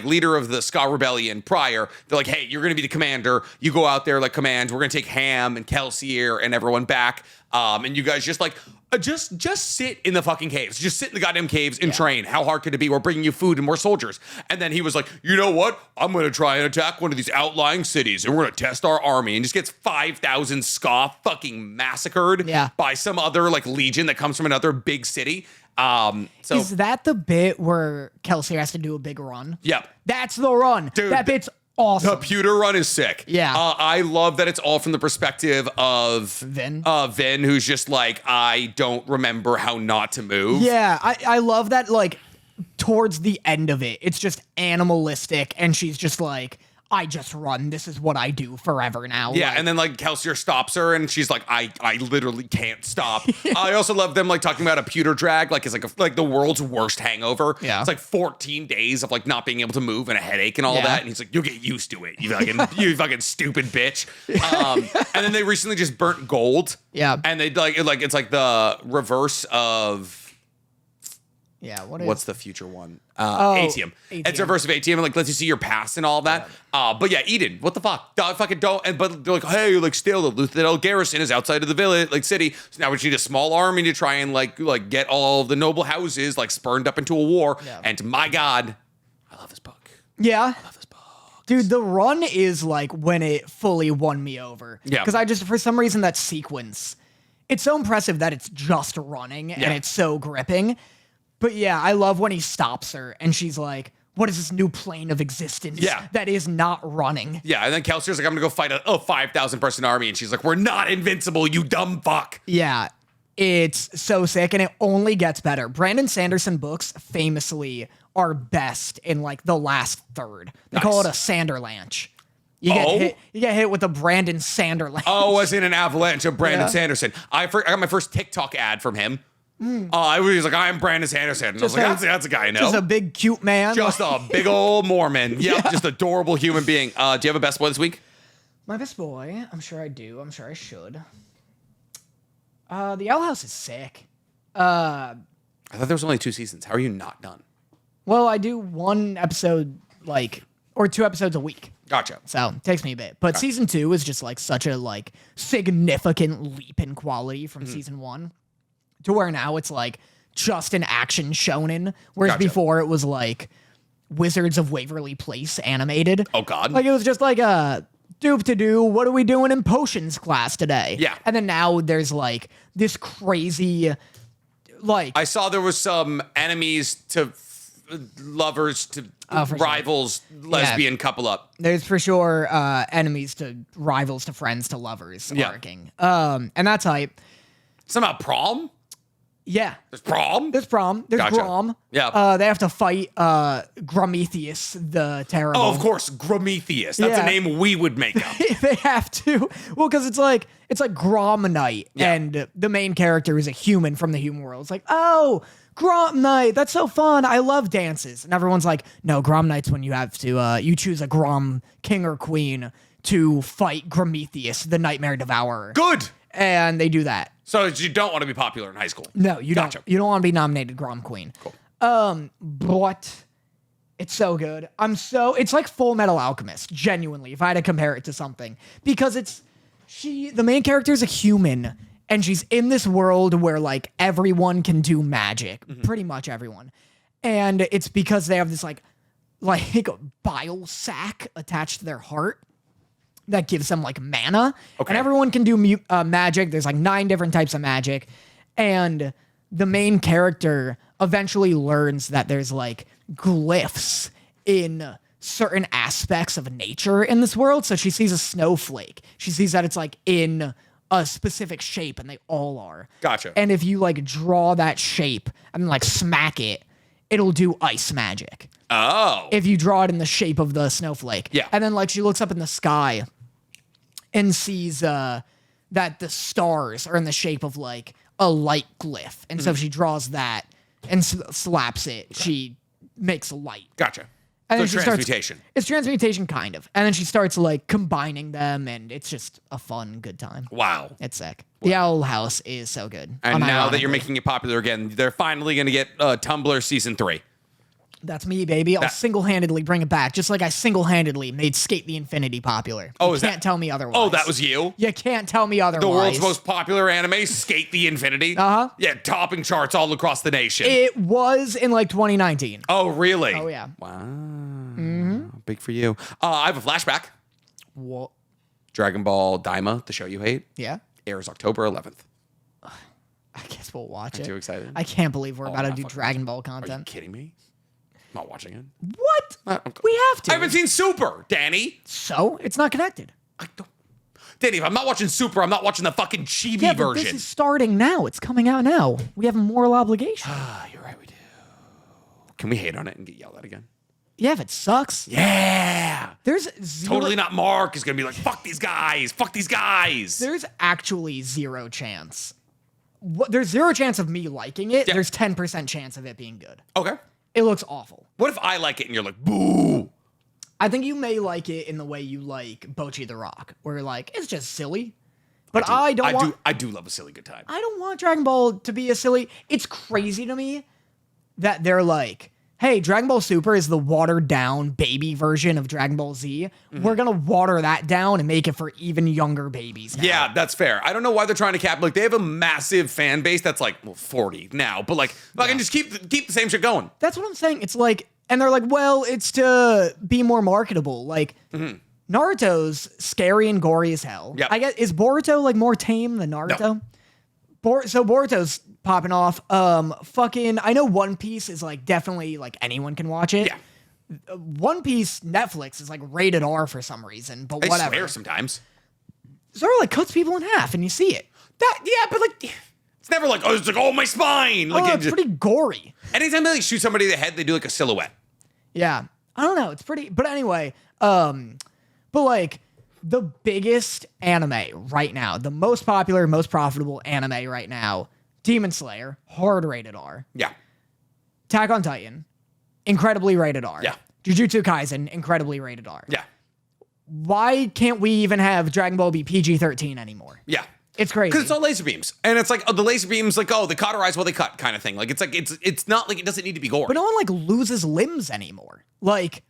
leader of the Ska Rebellion prior, they're like, hey, you're going to be the commander. You go out there like command. We're going to take Ham and Kelsier and everyone back. And you guys just like, just sit in the fucking caves. Just sit in the goddamn caves and train. How hard could it be? We're bringing you food and more soldiers. And then he was like, you know what? I'm going to try and attack one of these outlying cities and we're going to test our army. And just gets 5,000 Ska fucking massacred by some other like legion that comes from another big city. So is that the bit where Kelsier has to do a big run? Yep. That's the run. Dude, that bit's awesome. The pewter run is sick. Yeah. I love that it's all from the perspective of Vin. Vin, who's just like, I don't remember how not to move. Yeah, I love that, like, towards the end of it, it's just animalistic, and she's just like, I just run. This is what I do forever now. Yeah, and then like Kelsier stops her, and she's like, I literally can't stop. I also love them like talking about a pewter drag, like it's like the world's worst hangover. Yeah, it's like 14 days of like not being able to move and a headache and all that. And he's like, you'll get used to it, you fucking stupid bitch. And then they recently just burnt gold. Yeah, and they like it's like the reverse of. Yeah, what's the future one? ATM. It's a reverse of ATM and like lets you see your past and all that. Yeah. But yeah, Eden, what the fuck? Fucking don't. But they're like, hey, like still the Luthadel garrison is outside of the village, like city. So now we need a small army to try and like get all of the noble houses like spurned up into a war. Yeah. And my God, I love this book. Yeah. I love this book. Dude, the run is like when it fully won me over. Yeah. Because I just, for some reason, that sequence, it's so impressive that it's just running and it's so gripping. But yeah, I love when he stops her and she's like, what is this new plane of existence that is not running? Yeah, and then Kelsier's like, I'm gonna go fight a 5,000 person army. And she's like, we're not invincible, you dumb fuck. Yeah, it's so sick and it only gets better. Brandon Sanderson books famously are best in like the last third. They call it a Sanderlanche. You get hit with a Brandon Sanderlanche. Oh, as in an avalanche of Brandon Sanderson. I got my first TikTok ad from him. I was like, I'm Brandon Sanderson. And I was like, that's a guy I know. Just a big, cute man. Just a big old Mormon. Yep, just adorable human being. Do you have a best boy this week? My best boy? I'm sure I do. I'm sure I should. The Owl House is sick. I thought there was only 2 seasons. How are you not done? Well, I do 1 episode, or 2 episodes a week. Gotcha. So it takes me a bit. But season 2 is just like such a significant leap in quality from season 1. To where now it's like just an action shonen, whereas before it was like Wizards of Waverly Place animated. Oh God! Like it was just like a doop to do. What are we doing in potions class today? Yeah, and then now there's like this crazy, I saw there was some enemies to lovers to rivals, lesbian couple up. There's for sure enemies to rivals to friends to lovers arcing. And that's hype. Somehow prom. Yeah. There's prom? There's prom. There's Grom. Yeah. They have to fight Grometheus the Terrible. Oh, of course, Grometheus. That's a name we would make up. They have to. Well, because it's like Grom Knight, and the main character is a human from the human world. It's like, oh, Grom Knight, that's so fun. I love dances. And everyone's like, no, Grom Knight's when you have to, you choose a Grom king or queen to fight Grometheus, the Nightmare Devourer. Good. And they do that. So you don't want to be popular in high school. No, you don't. You don't want to be nominated Grom Queen. Cool. But it's so good. It's like Full Metal Alchemist, genuinely, if I had to compare it to something. Because the main character is a human, and she's in this world where like everyone can do magic. Pretty much everyone. And it's because they have this like bile sac attached to their heart that gives them like mana. Okay. And everyone can do magic. There's like 9 different types of magic. And the main character eventually learns that there's like glyphs in certain aspects of nature in this world. So she sees a snowflake. She sees that it's like in a specific shape, and they all are. Gotcha. And if you like draw that shape and like smack it, it'll do ice magic. Oh. If you draw it in the shape of the snowflake. Yeah. And then like she looks up in the sky and sees that the stars are in the shape of like a light glyph. And so if she draws that and slaps it, she makes a light. Gotcha. And so transmutation. It's transmutation, kind of. And then she starts like combining them, and it's just a fun, good time. Wow. It's sick. The Owl House is so good. And now that you're making it popular again, they're finally going to get Tumblr Season 3. That's me, baby. I'll single-handedly bring it back, just like I single-handedly made Skate the Infinity popular. You can't tell me otherwise. Oh, that was you? You can't tell me otherwise. The world's most popular anime, Skate the Infinity? Uh-huh. Yeah, topping charts all across the nation. It was in like 2019. Oh, really? Oh, yeah. Wow. Big for you. I have a flashback. What? Dragon Ball Daima, the show you hate. Yeah. Airs October 11th. I guess we'll watch it. Too excited? I can't believe we're about to do Dragon Ball content. Are you kidding me? I'm not watching it. What? We have to. I haven't seen Super, Danny. So? It's not connected. Danny, if I'm not watching Super, I'm not watching the fucking chibi version. This is starting now. It's coming out now. We have a moral obligation. You're right, we do. Can we hate on it and get yelled at again? Yeah, if it sucks. Yeah. There's zero, Totally not Mark is going to be like, fuck these guys. Fuck these guys. There's actually zero chance. There's zero chance of me liking it. Yeah. There's 10% chance of it being good. Okay. It looks awful. What if I like it and you're like, boo? I think you may like it in the way you like Bocchi the Rock, where you're like, it's just silly. But I do love a silly good time. I don't want Dragon Ball to be a silly. It's crazy to me that they're like, hey, Dragon Ball Super is the watered down baby version of Dragon Ball Z. We're going to water that down and make it for even younger babies now. Yeah, that's fair. I don't know why they're trying to cap. Like, they have a massive fan base that's like, 40 now. But like, I can just keep the same shit going. That's what I'm saying. It's like, and they're like, well, it's to be more marketable. Like, Naruto's scary and gory as hell. Yep. I guess, is Boruto like more tame than Naruto? No. So Boruto's popping off. I know One Piece is like definitely like anyone can watch it. Yeah. One Piece Netflix is like rated R for some reason, but I whatever. swear sometimes. Sort of like cuts people in half and you see it. But like, it's never like, it's like, oh, my spine. Like, It's pretty gory. anytime they like shoot somebody in the head, they do like a silhouette. Yeah. I don't know. It's pretty, but anyway, but like the biggest anime right now, the most popular, most profitable anime right now, Demon Slayer, hard rated R. Yeah. Attack on Titan, incredibly rated R. Yeah. Jujutsu Kaisen, incredibly rated R. Yeah. Why can't we even have Dragon Ball be PG-13 anymore? Yeah. It's crazy. Because it's all laser beams. And it's like, the laser beams, like, they cauterize while they cut kind of thing. Like, it's like, it's not like it doesn't need to be gory. But no one like loses limbs anymore. Like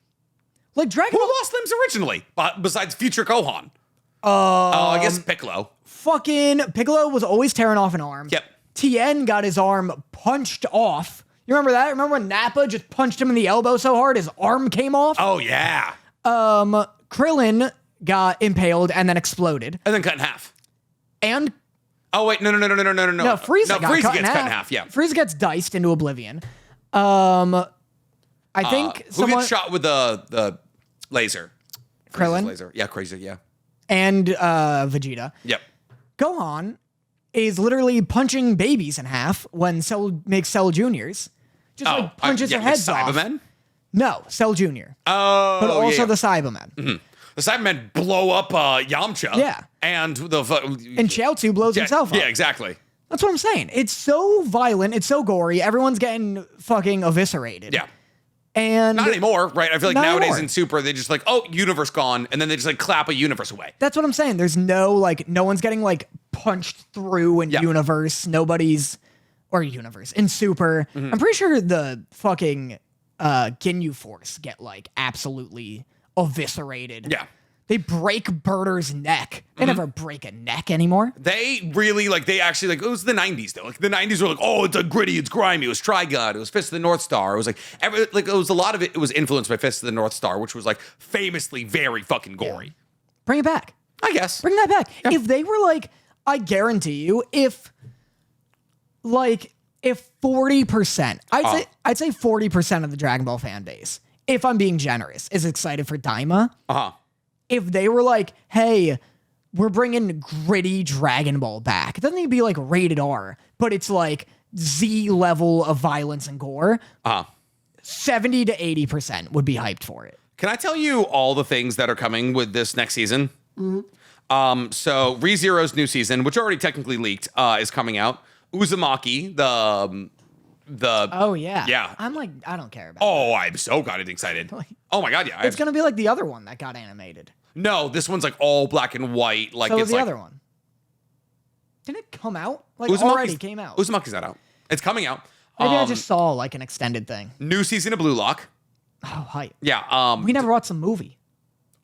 Dragon Who Ball. lost limbs originally? Besides future Gohan? I guess Piccolo. Fucking Piccolo was always tearing off an arm. Yep. Tien got his arm punched off. You remember that? Remember when Nappa just punched him in the elbow so hard his arm came off? Oh, yeah. Krillin got impaled and then exploded. And then cut in half. And Oh, wait, no. no, Frieza got cut gets in cut in half, yeah. Frieza gets diced into oblivion. I think Who someone gets shot with the laser? Krillin? Frieza's laser. Yeah, crazy, yeah. and Vegeta. Yep. Gohan is literally punching babies in half when Cell makes Cell Juniors. Just like punches their heads off. Cybermen? No, Cell Junior. Oh, But also yeah. the Cybermen. The Cybermen blow up Yamcha. Yeah. And And Chaozu blows himself up. Yeah, exactly. That's what I'm saying. It's so violent. It's so gory. Everyone's getting fucking eviscerated. Yeah. And Not anymore, right? I feel like Not nowadays anymore. in Super, they just like, oh, universe gone, and then they just like clap a universe away. that's what I'm saying. There's no one's getting like punched through in Yeah. universe. In Super. Mm-hmm. I'm pretty sure the fucking Ginyu Force get like absolutely eviscerated. Yeah. They break Birder's neck. They never break a neck anymore. They really they actually it was the 90s though. Like the 90s were like, oh, it's a gritty, it's grimy, it was Trigun, it was Fist of the North Star. It was it was a lot of it was influenced by Fist of the North Star, which was like famously very fucking gory. Bring it back. I guess. Bring that back. Yeah. If they were like, I guarantee you, if 40%, I'd say 40% of the Dragon Ball fan base, if I'm being generous, is excited for Daima. Uh-huh. If they were like, hey, we're bringing gritty Dragon Ball back, it doesn't need to be like rated R, but it's like Z level of violence and gore, 70 to 80% would be hyped for it. Can I tell you all the things that are coming with this next season? Mm-hmm. So ReZero's new season, which already technically leaked, is coming out. Uzumaki, the Oh yeah. Yeah. I'm like, I don't care about Oh, I'm so goddamn excited. Oh my god, yeah. it's gonna be like the other one that got animated. No, this one's like all black and white. Like So it's was the like other one. Didn't it come out? Like Uzumaki's- already came out. Uzumaki's not out. It's coming out. Maybe I just saw like an extended thing. New season of Blue Lock. Oh, hype. Yeah. We never watched the movie.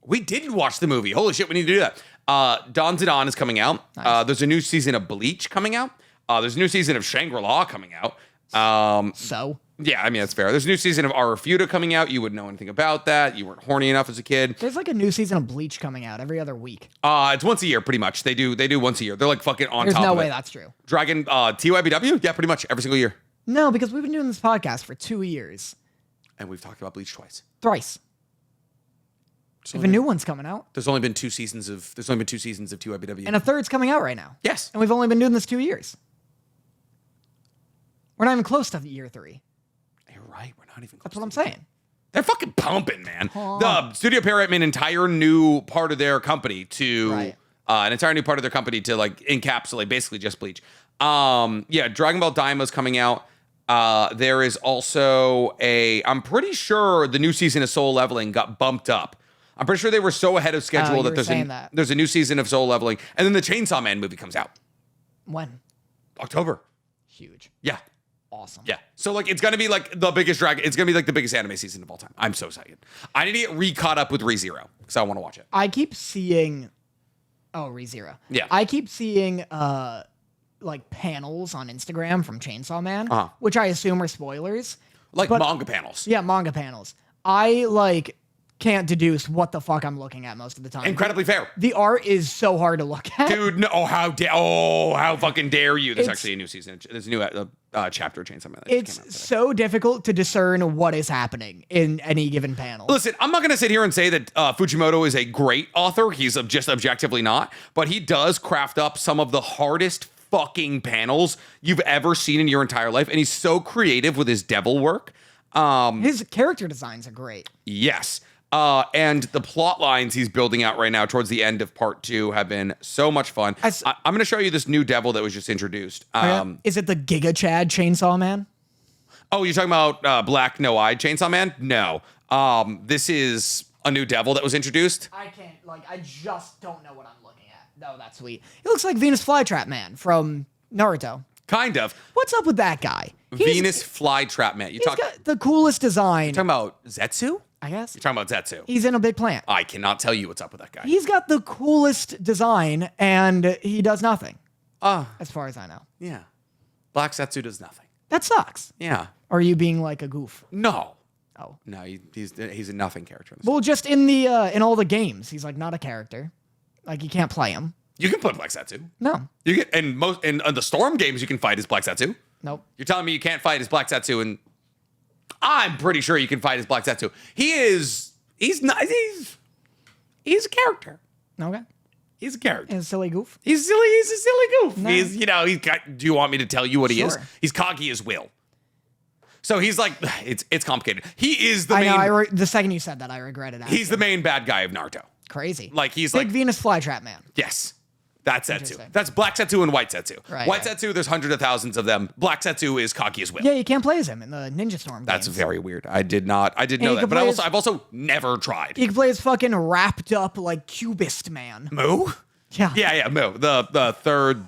We didn't watch the movie. Holy shit, we need to do that. Dawn to Dawn is coming out. Nice. There's a new season of Bleach coming out. There's a new season of Shangri-La coming out. So Yeah, I mean, that's fair. There's a new season of Arafuda coming out. You wouldn't know anything about that. You weren't horny enough as a kid. there's like a new season of Bleach coming out every other week. It's once a year, pretty much. They do once a year. They're like fucking on There's top no of way it. that's true. Dragon, TYBW? Yeah, pretty much every single year. No, because we've been doing this podcast for 2 years. And we've talked about Bleach twice. Thrice. If a new one's coming out. There's only been two seasons of TYBW. And a third's coming out right now. Yes. And we've only been doing this 2 years. We're not even close to year 3. You're right. We're not even close. That's what I'm saying. They're fucking pumping, man. The studio parent made an entire new part of their company to Right. an entire new part of their company to like encapsulate basically just Bleach. Yeah, Dragon Ball Daimo's coming out. There is also I'm pretty sure the new season of Soul Leveling got bumped up. I'm pretty sure they were so ahead of schedule that there's a new season of Soul Leveling, and then the Chainsaw Man movie comes out. When? October. Huge. Yeah. Awesome. Yeah. So like it's gonna be like the biggest it's gonna be like the biggest anime season of all time. I'm so excited. I need to get re-caught up with ReZero because I want to watch it. I keep seeing ReZero. Yeah. I keep seeing like panels on Instagram from Chainsaw Man, Uh-huh. which I assume are spoilers. Like But- manga panels. Yeah, manga panels. I like can't deduce what the fuck I'm looking at most of the time. Incredibly fair. The art is so hard to look at. Dude, no, how fucking dare you? There's It's- actually a new season. There's a new chapter of Chainsaw Man. That just It's came out today. so difficult to discern what is happening in any given panel. Listen, I'm not going to sit here and say that Fujimoto is a great author. He's just objectively not. But he does craft up some of the hardest fucking panels you've ever seen in your entire life. And he's so creative with his devil work. His character designs are great. Yes. And the plot lines he's building out right now towards the end of part 2 have been so much fun. I'm going to show you this new devil that was just introduced. Is it the Giga Chad Chainsaw Man? Oh, you're talking about Black No-Eyed Chainsaw Man? No. This is a new devil that was introduced. I can't, I just don't know what I'm looking at. No, that's sweet. He looks like Venus Flytrap Man from Naruto. Kind of. What's up with that guy? Venus Flytrap Man. He's got the coolest design. Talking about Zetsu? I guess. You're talking about Zetsu. He's in a big plant. I cannot tell you what's up with that guy. He's got the coolest design, and he does nothing, as far as I know. Yeah. Black Zetsu does nothing. That sucks. Yeah. Are you being like a goof? No. Oh. No, he's a nothing character. In this. Well, just in the in all the games, he's like not a character. Like you can't play him. You can put Black Zetsu. No. You can, in the Storm games, you can fight as Black Zetsu. Nope. You're telling me you can't fight as Black Zetsu, and I'm pretty sure you can fight as Black Zetsu. He's a character. Okay. He's a character. He's a silly goof. He's silly. He's a silly goof. No. He's got. Do you want me to tell you what he is? Sure. He's cocky as will. So he's like, it's complicated. He is the main. I know. The second you said that, I regretted it. He's the main bad guy of Naruto. Crazy. Like he's Big like Venus Flytrap Man. yes. That's Zetsu. Interesting. That's Black Zetsu and White Zetsu. Right, White right. Zetsu, there's hundreds of thousands of them. Black Zetsu is cocky as will. Yeah, you can't play as him in the Ninja Storm That's games. very weird. I didn't know you that. can But play as- I've also never tried. You can play as fucking wrapped up like Cubist Man. Moo? Yeah. Yeah, Moo. The third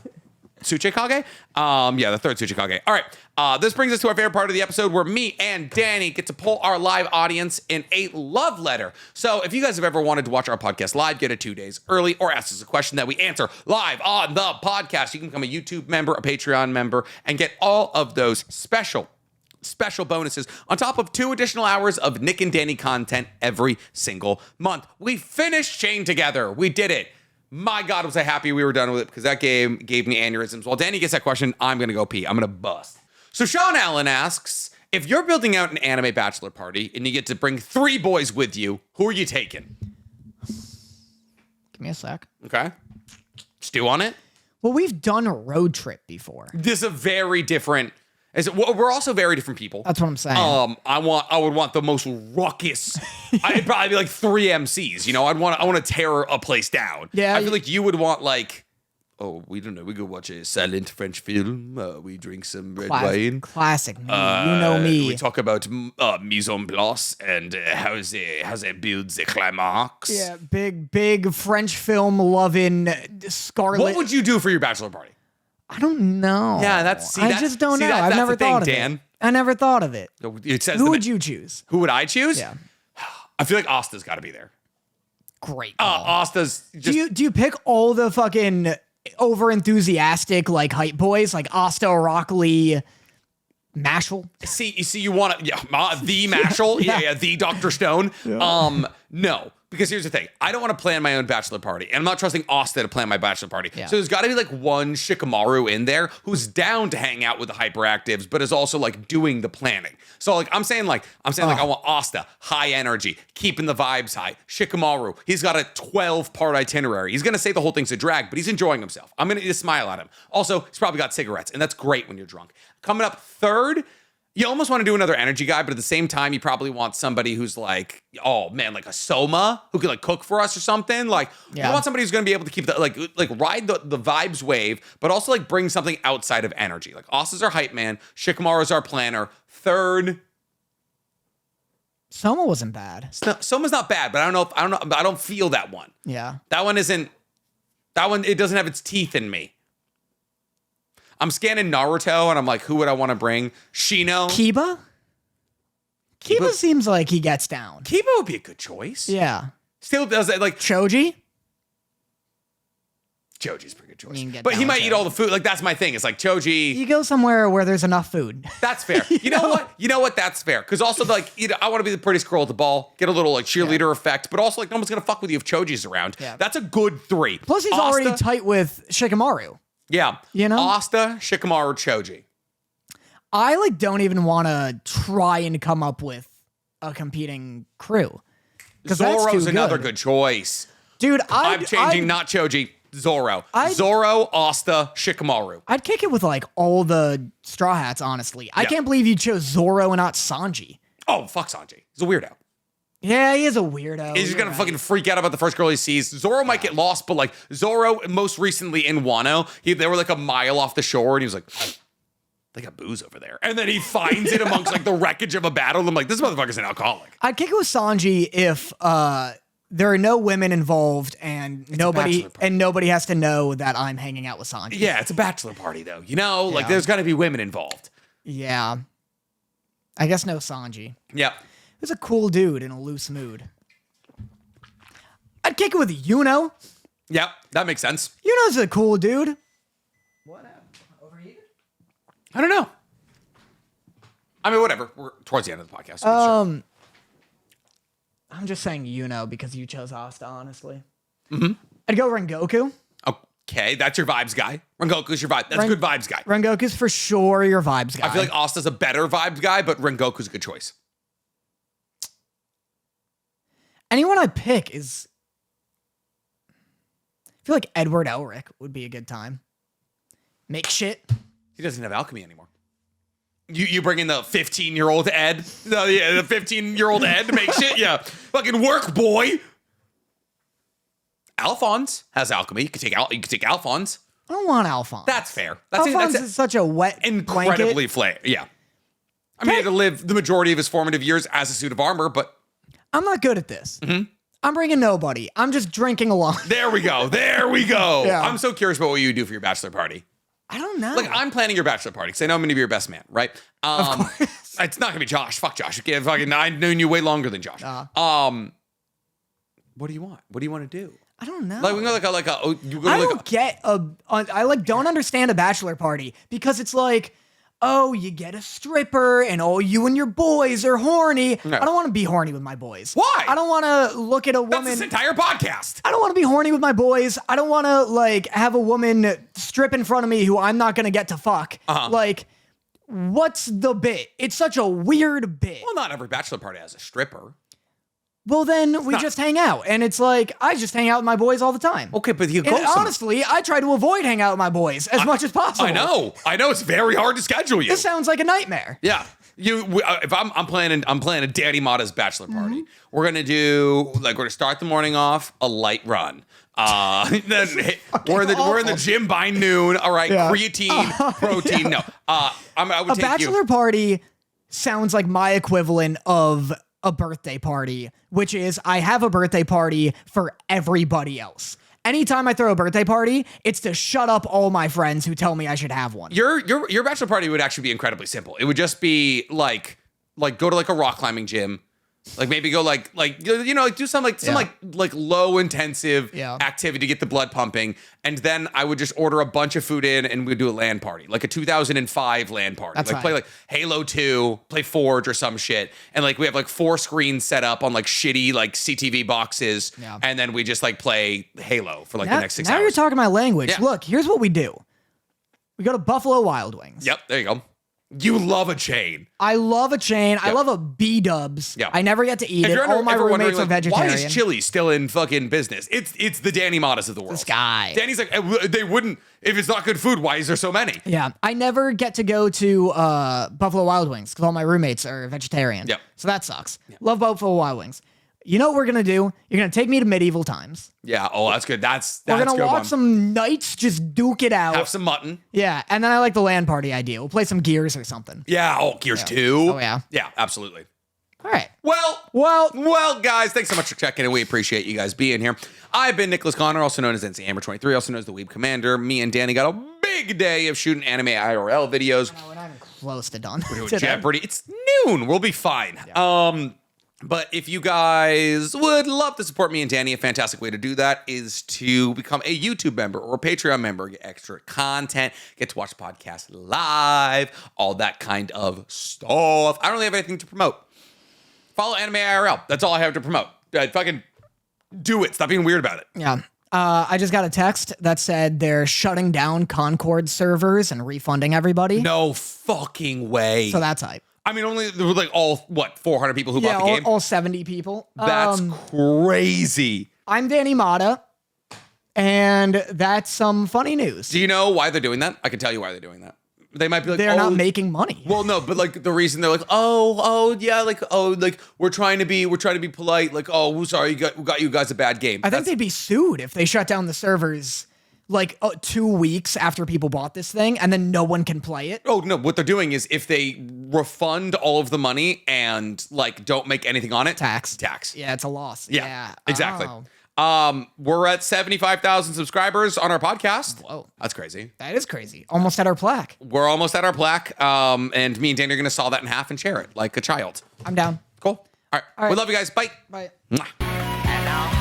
Tsuchikage? Yeah, the third Tsuchikage. All right. This brings us to our favorite part of the episode where me and Danny get to pull our live audience in a love letter. So if you guys have ever wanted to watch our podcast live, get it 2 days early, or ask us a question that we answer live on the podcast, you can become a YouTube member, a Patreon member, and get all of those special bonuses on top of 2 additional hours of Nick and Danny content every single month. We finished Chain Together. We did it. My God, was I happy we were done with it because that game gave me aneurysms. While Danny gets that question, I'm going to go pee. I'm going to bust. So Sean Allen asks, if you're building out an anime bachelor party and you get to bring 3 boys with you, who are you taking? Give me a sec. Okay. Stew on it. Well, we've done a road trip before. This is a very different... We're also very different people. That's what I'm saying. I would want the most ruckus. I'd probably be like 3 MCs. You know, I want to tear a place down. Yeah, I feel like you would want like, oh, we don't know. We go watch a silent French film. We drink some red wine. Classic. Me. You know me. We talk about mise en place and how it builds the climax. Yeah, big French film loving Scarlet. What would you do for your bachelor party? I don't know. Yeah, I just don't know. I've never thought of it. I never thought of it. It says Who would you choose? Who would I choose? Yeah. I feel like Asta's got to be there. Great. Asta's just... Do you pick all the fucking over enthusiastic like hype boys like Asta, Rockley, Mashal? See, you want to, the Mashal, yeah, the Dr. Stone. No, because here's the thing. I don't want to plan my own bachelor party, and I'm not trusting Asta to plan my bachelor party. Yeah. So there's got to be like one Shikamaru in there who's down to hang out with the hyperactives, but is also like doing the planning. So like I'm saying I want Asta, high energy, keeping the vibes high. Shikamaru, he's got a 12-part itinerary. He's gonna say the whole thing's a drag, but he's enjoying himself. I'm gonna need to smile at him. Also, he's probably got cigarettes, and that's great when you're drunk. Coming up third. You almost want to do another energy guy, but at the same time, you probably want somebody who's like, oh man, like a Soma who can like cook for us or something. Like you want somebody who's going to be able to keep the like ride the vibes wave, but also like bring something outside of energy. Like Asta's our hype man, Shikamaru's our planner. Third, Soma wasn't bad. Soma's not bad, but I don't feel that one. Yeah. That one, it doesn't have its teeth in me. I'm scanning Naruto and I'm like, who would I want to bring? Shino. Kiba seems like he gets down. Kiba would be a good choice. Yeah. Still does it like Choji's a pretty good choice. But he might eat all the food. Like that's my thing. It's like Choji. You go somewhere where there's enough food. That's fair. You know what? You know what? That's fair. Because also like, I want to be the prettiest girl at the ball, get a little like cheerleader effect, but also like no one's gonna fuck with you if Choji's around. Yeah. That's a good 3. Plus he's already tight with Shikamaru. Yeah. You know? Asta, Shikamaru, Choji. I like don't even want to try and come up with a competing crew. Zoro's another good choice. Dude, I'm changing not Choji, Zoro. Zoro, Asta, Shikamaru. I'd kick it with like all the Straw Hats, honestly. I can't believe you chose Zoro and not Sanji. Oh, fuck Sanji. He's a weirdo. Yeah, he is a weirdo. He's just gonna fucking freak out about the first girl he sees. Zoro might get lost, but like Zoro, most recently in Wano, they were like a mile off the shore, and he was like, they got booze over there. And then he finds it amongst like the wreckage of a battle. I'm like, this motherfucker's an alcoholic. I'd kick it with Sanji if there are no women involved and nobody has to know that I'm hanging out with Sanji. Yeah, it's a bachelor party though. You know, like there's gotta be women involved. Yeah. I guess no Sanji. Yeah. He's a cool dude in a loose mood. I'd kick it with Yuno. Yep, that makes sense. Yuno's a cool dude. What happened? Overheated? I don't know. I mean, whatever. We're towards the end of the podcast. So I'm just saying Yuno because you chose Asta, honestly. I'd go Rengoku. Okay, that's your vibes guy. Rengoku's your vibe. That's a good vibes guy. Rengoku's for sure your vibes guy. I feel like Asta's a better vibes guy, but Rengoku's a good choice. Anyone I pick is... I feel like Edward Elric would be a good time. Make shit. He doesn't have alchemy anymore. You bring in the 15-year-old Ed? The 15-year-old Ed to make shit? Yeah. Fucking work, boy. Alphonse has alchemy. You can take Alphonse. I don't want Alphonse. That's fair. Alphonse is such a wet incredibly flat. Yeah. I mean, he had to live the majority of his formative years as a suit of armor, but... I'm not good at this. I'm bringing nobody. I'm just drinking along. There we go. Yeah. I'm so curious about what you do for your bachelor party. I don't know. Like, I'm planning your bachelor party because I know I'm going to be your best man, right? Of course. It's not going to be Josh. Fuck Josh. Okay, fucking, I've known you way longer than Josh. What do you want? What do you want to do? I don't know. Like, we go I don't understand a bachelor party because it's like, oh, you get a stripper and oh, you and your boys are horny. No. I don't want to be horny with my boys. Why? I don't want to look at a woman. That's this entire podcast. I don't want to be horny with my boys. I don't want to like have a woman strip in front of me who I'm not going to get to fuck. Like, what's the bit? It's such a weird bit. Well, not every bachelor party has a stripper. Well, then we just hang out. And it's like, I just hang out with my boys all the time. Okay, but you go honestly, I try to avoid hanging out with my boys as much as possible. I know. It's very hard to schedule you. This sounds like a nightmare. Yeah. If I'm planning Danny Motta's bachelor party. We're gonna start the morning off a light run. Then we're in the gym by noon. All right, creatine, protein. No, I would take bachelor party sounds like my equivalent of a birthday party, which is I have a birthday party for everybody else. Anytime I throw a birthday party, it's to shut up all my friends who tell me I should have one. Your bachelor party would actually be incredibly simple. It would just be like go to like a rock climbing gym. Like maybe go do some low intensive activity to get the blood pumping, and then I would just order a bunch of food in and we'd do a LAN party, like a 2005 LAN party. That's play like Halo 2, play Forge or some shit, and like we have like 4 screens set up on like shitty like CTV boxes, and then we just like play Halo for like the next 6 hours. Now you're talking my language. Yeah. Look, here's what we do. We go to Buffalo Wild Wings. Yep, there you go. You love a chain. I love a chain. I love a B-dubs. Yeah. I never get to eat If it. you're All my ever wondering, roommates are vegetarian. why is Chili still in fucking business? It's the Danny Mottas of the world. This guy. Danny's like, they wouldn't, if it's not good food, why is there so many? Yeah. I never get to go to Buffalo Wild Wings because all my roommates are vegetarian. Yep. So that sucks. Yep. Love Buffalo Wild Wings. You know what we're going to do? You're going to take me to medieval times. Yeah. Oh, that's good. That's We're going to good watch one. some knights just duke it out. Have some mutton. Yeah. And then I like the land party idea. We'll play some Gears or something. Yeah. Oh, Gears 2. Oh, yeah. Yeah, absolutely. All right. Well, guys, thanks so much for checking in. We appreciate you guys being here. I've been Nicholas Connor, also known as NCAmber23, also known as the Weeb Commander. Me and Danny got a big day of shooting anime IRL videos. No, we're not even close to done. We're doing Jeopardy. It's noon. We'll be fine. Yeah. But if you guys would love to support me and Danny, a fantastic way to do that is to become a YouTube member or a Patreon member, get extra content, get to watch podcasts live, all that kind of stuff. I don't really have anything to promote. Follow Anime IRL. That's all I have to promote. Fucking do it. Stop being weird about it. Yeah. I just got a text that said they're shutting down Concord servers and refunding everybody. No fucking way. So that's hype. I mean, only there were like all, 400 people who bought the game? All 70 people. That's crazy. I'm Danny Motta, and that's some funny news. Do you know why they're doing that? I can tell you why they're doing that. They might be like, they're not making money. Well, no, but like the reason they're like, yeah, like, we're trying to be polite. Like, oh, sorry, we got you guys a bad game. I think they'd be sued if they shut down the servers like 2 weeks after people bought this thing and then no one can play it. Oh, no, what they're doing is if they refund all of the money and like don't make anything on it. Tax. Yeah, it's a loss. Yeah, exactly. Oh. We're at 75,000 subscribers on our podcast. Whoa. That's crazy. That is crazy. Almost at our plaque. We're almost at our plaque. And me and Danny are going to saw that in half and share it like a child. I'm down. Cool. All right. We love you guys. Bye. Bye. Mwah.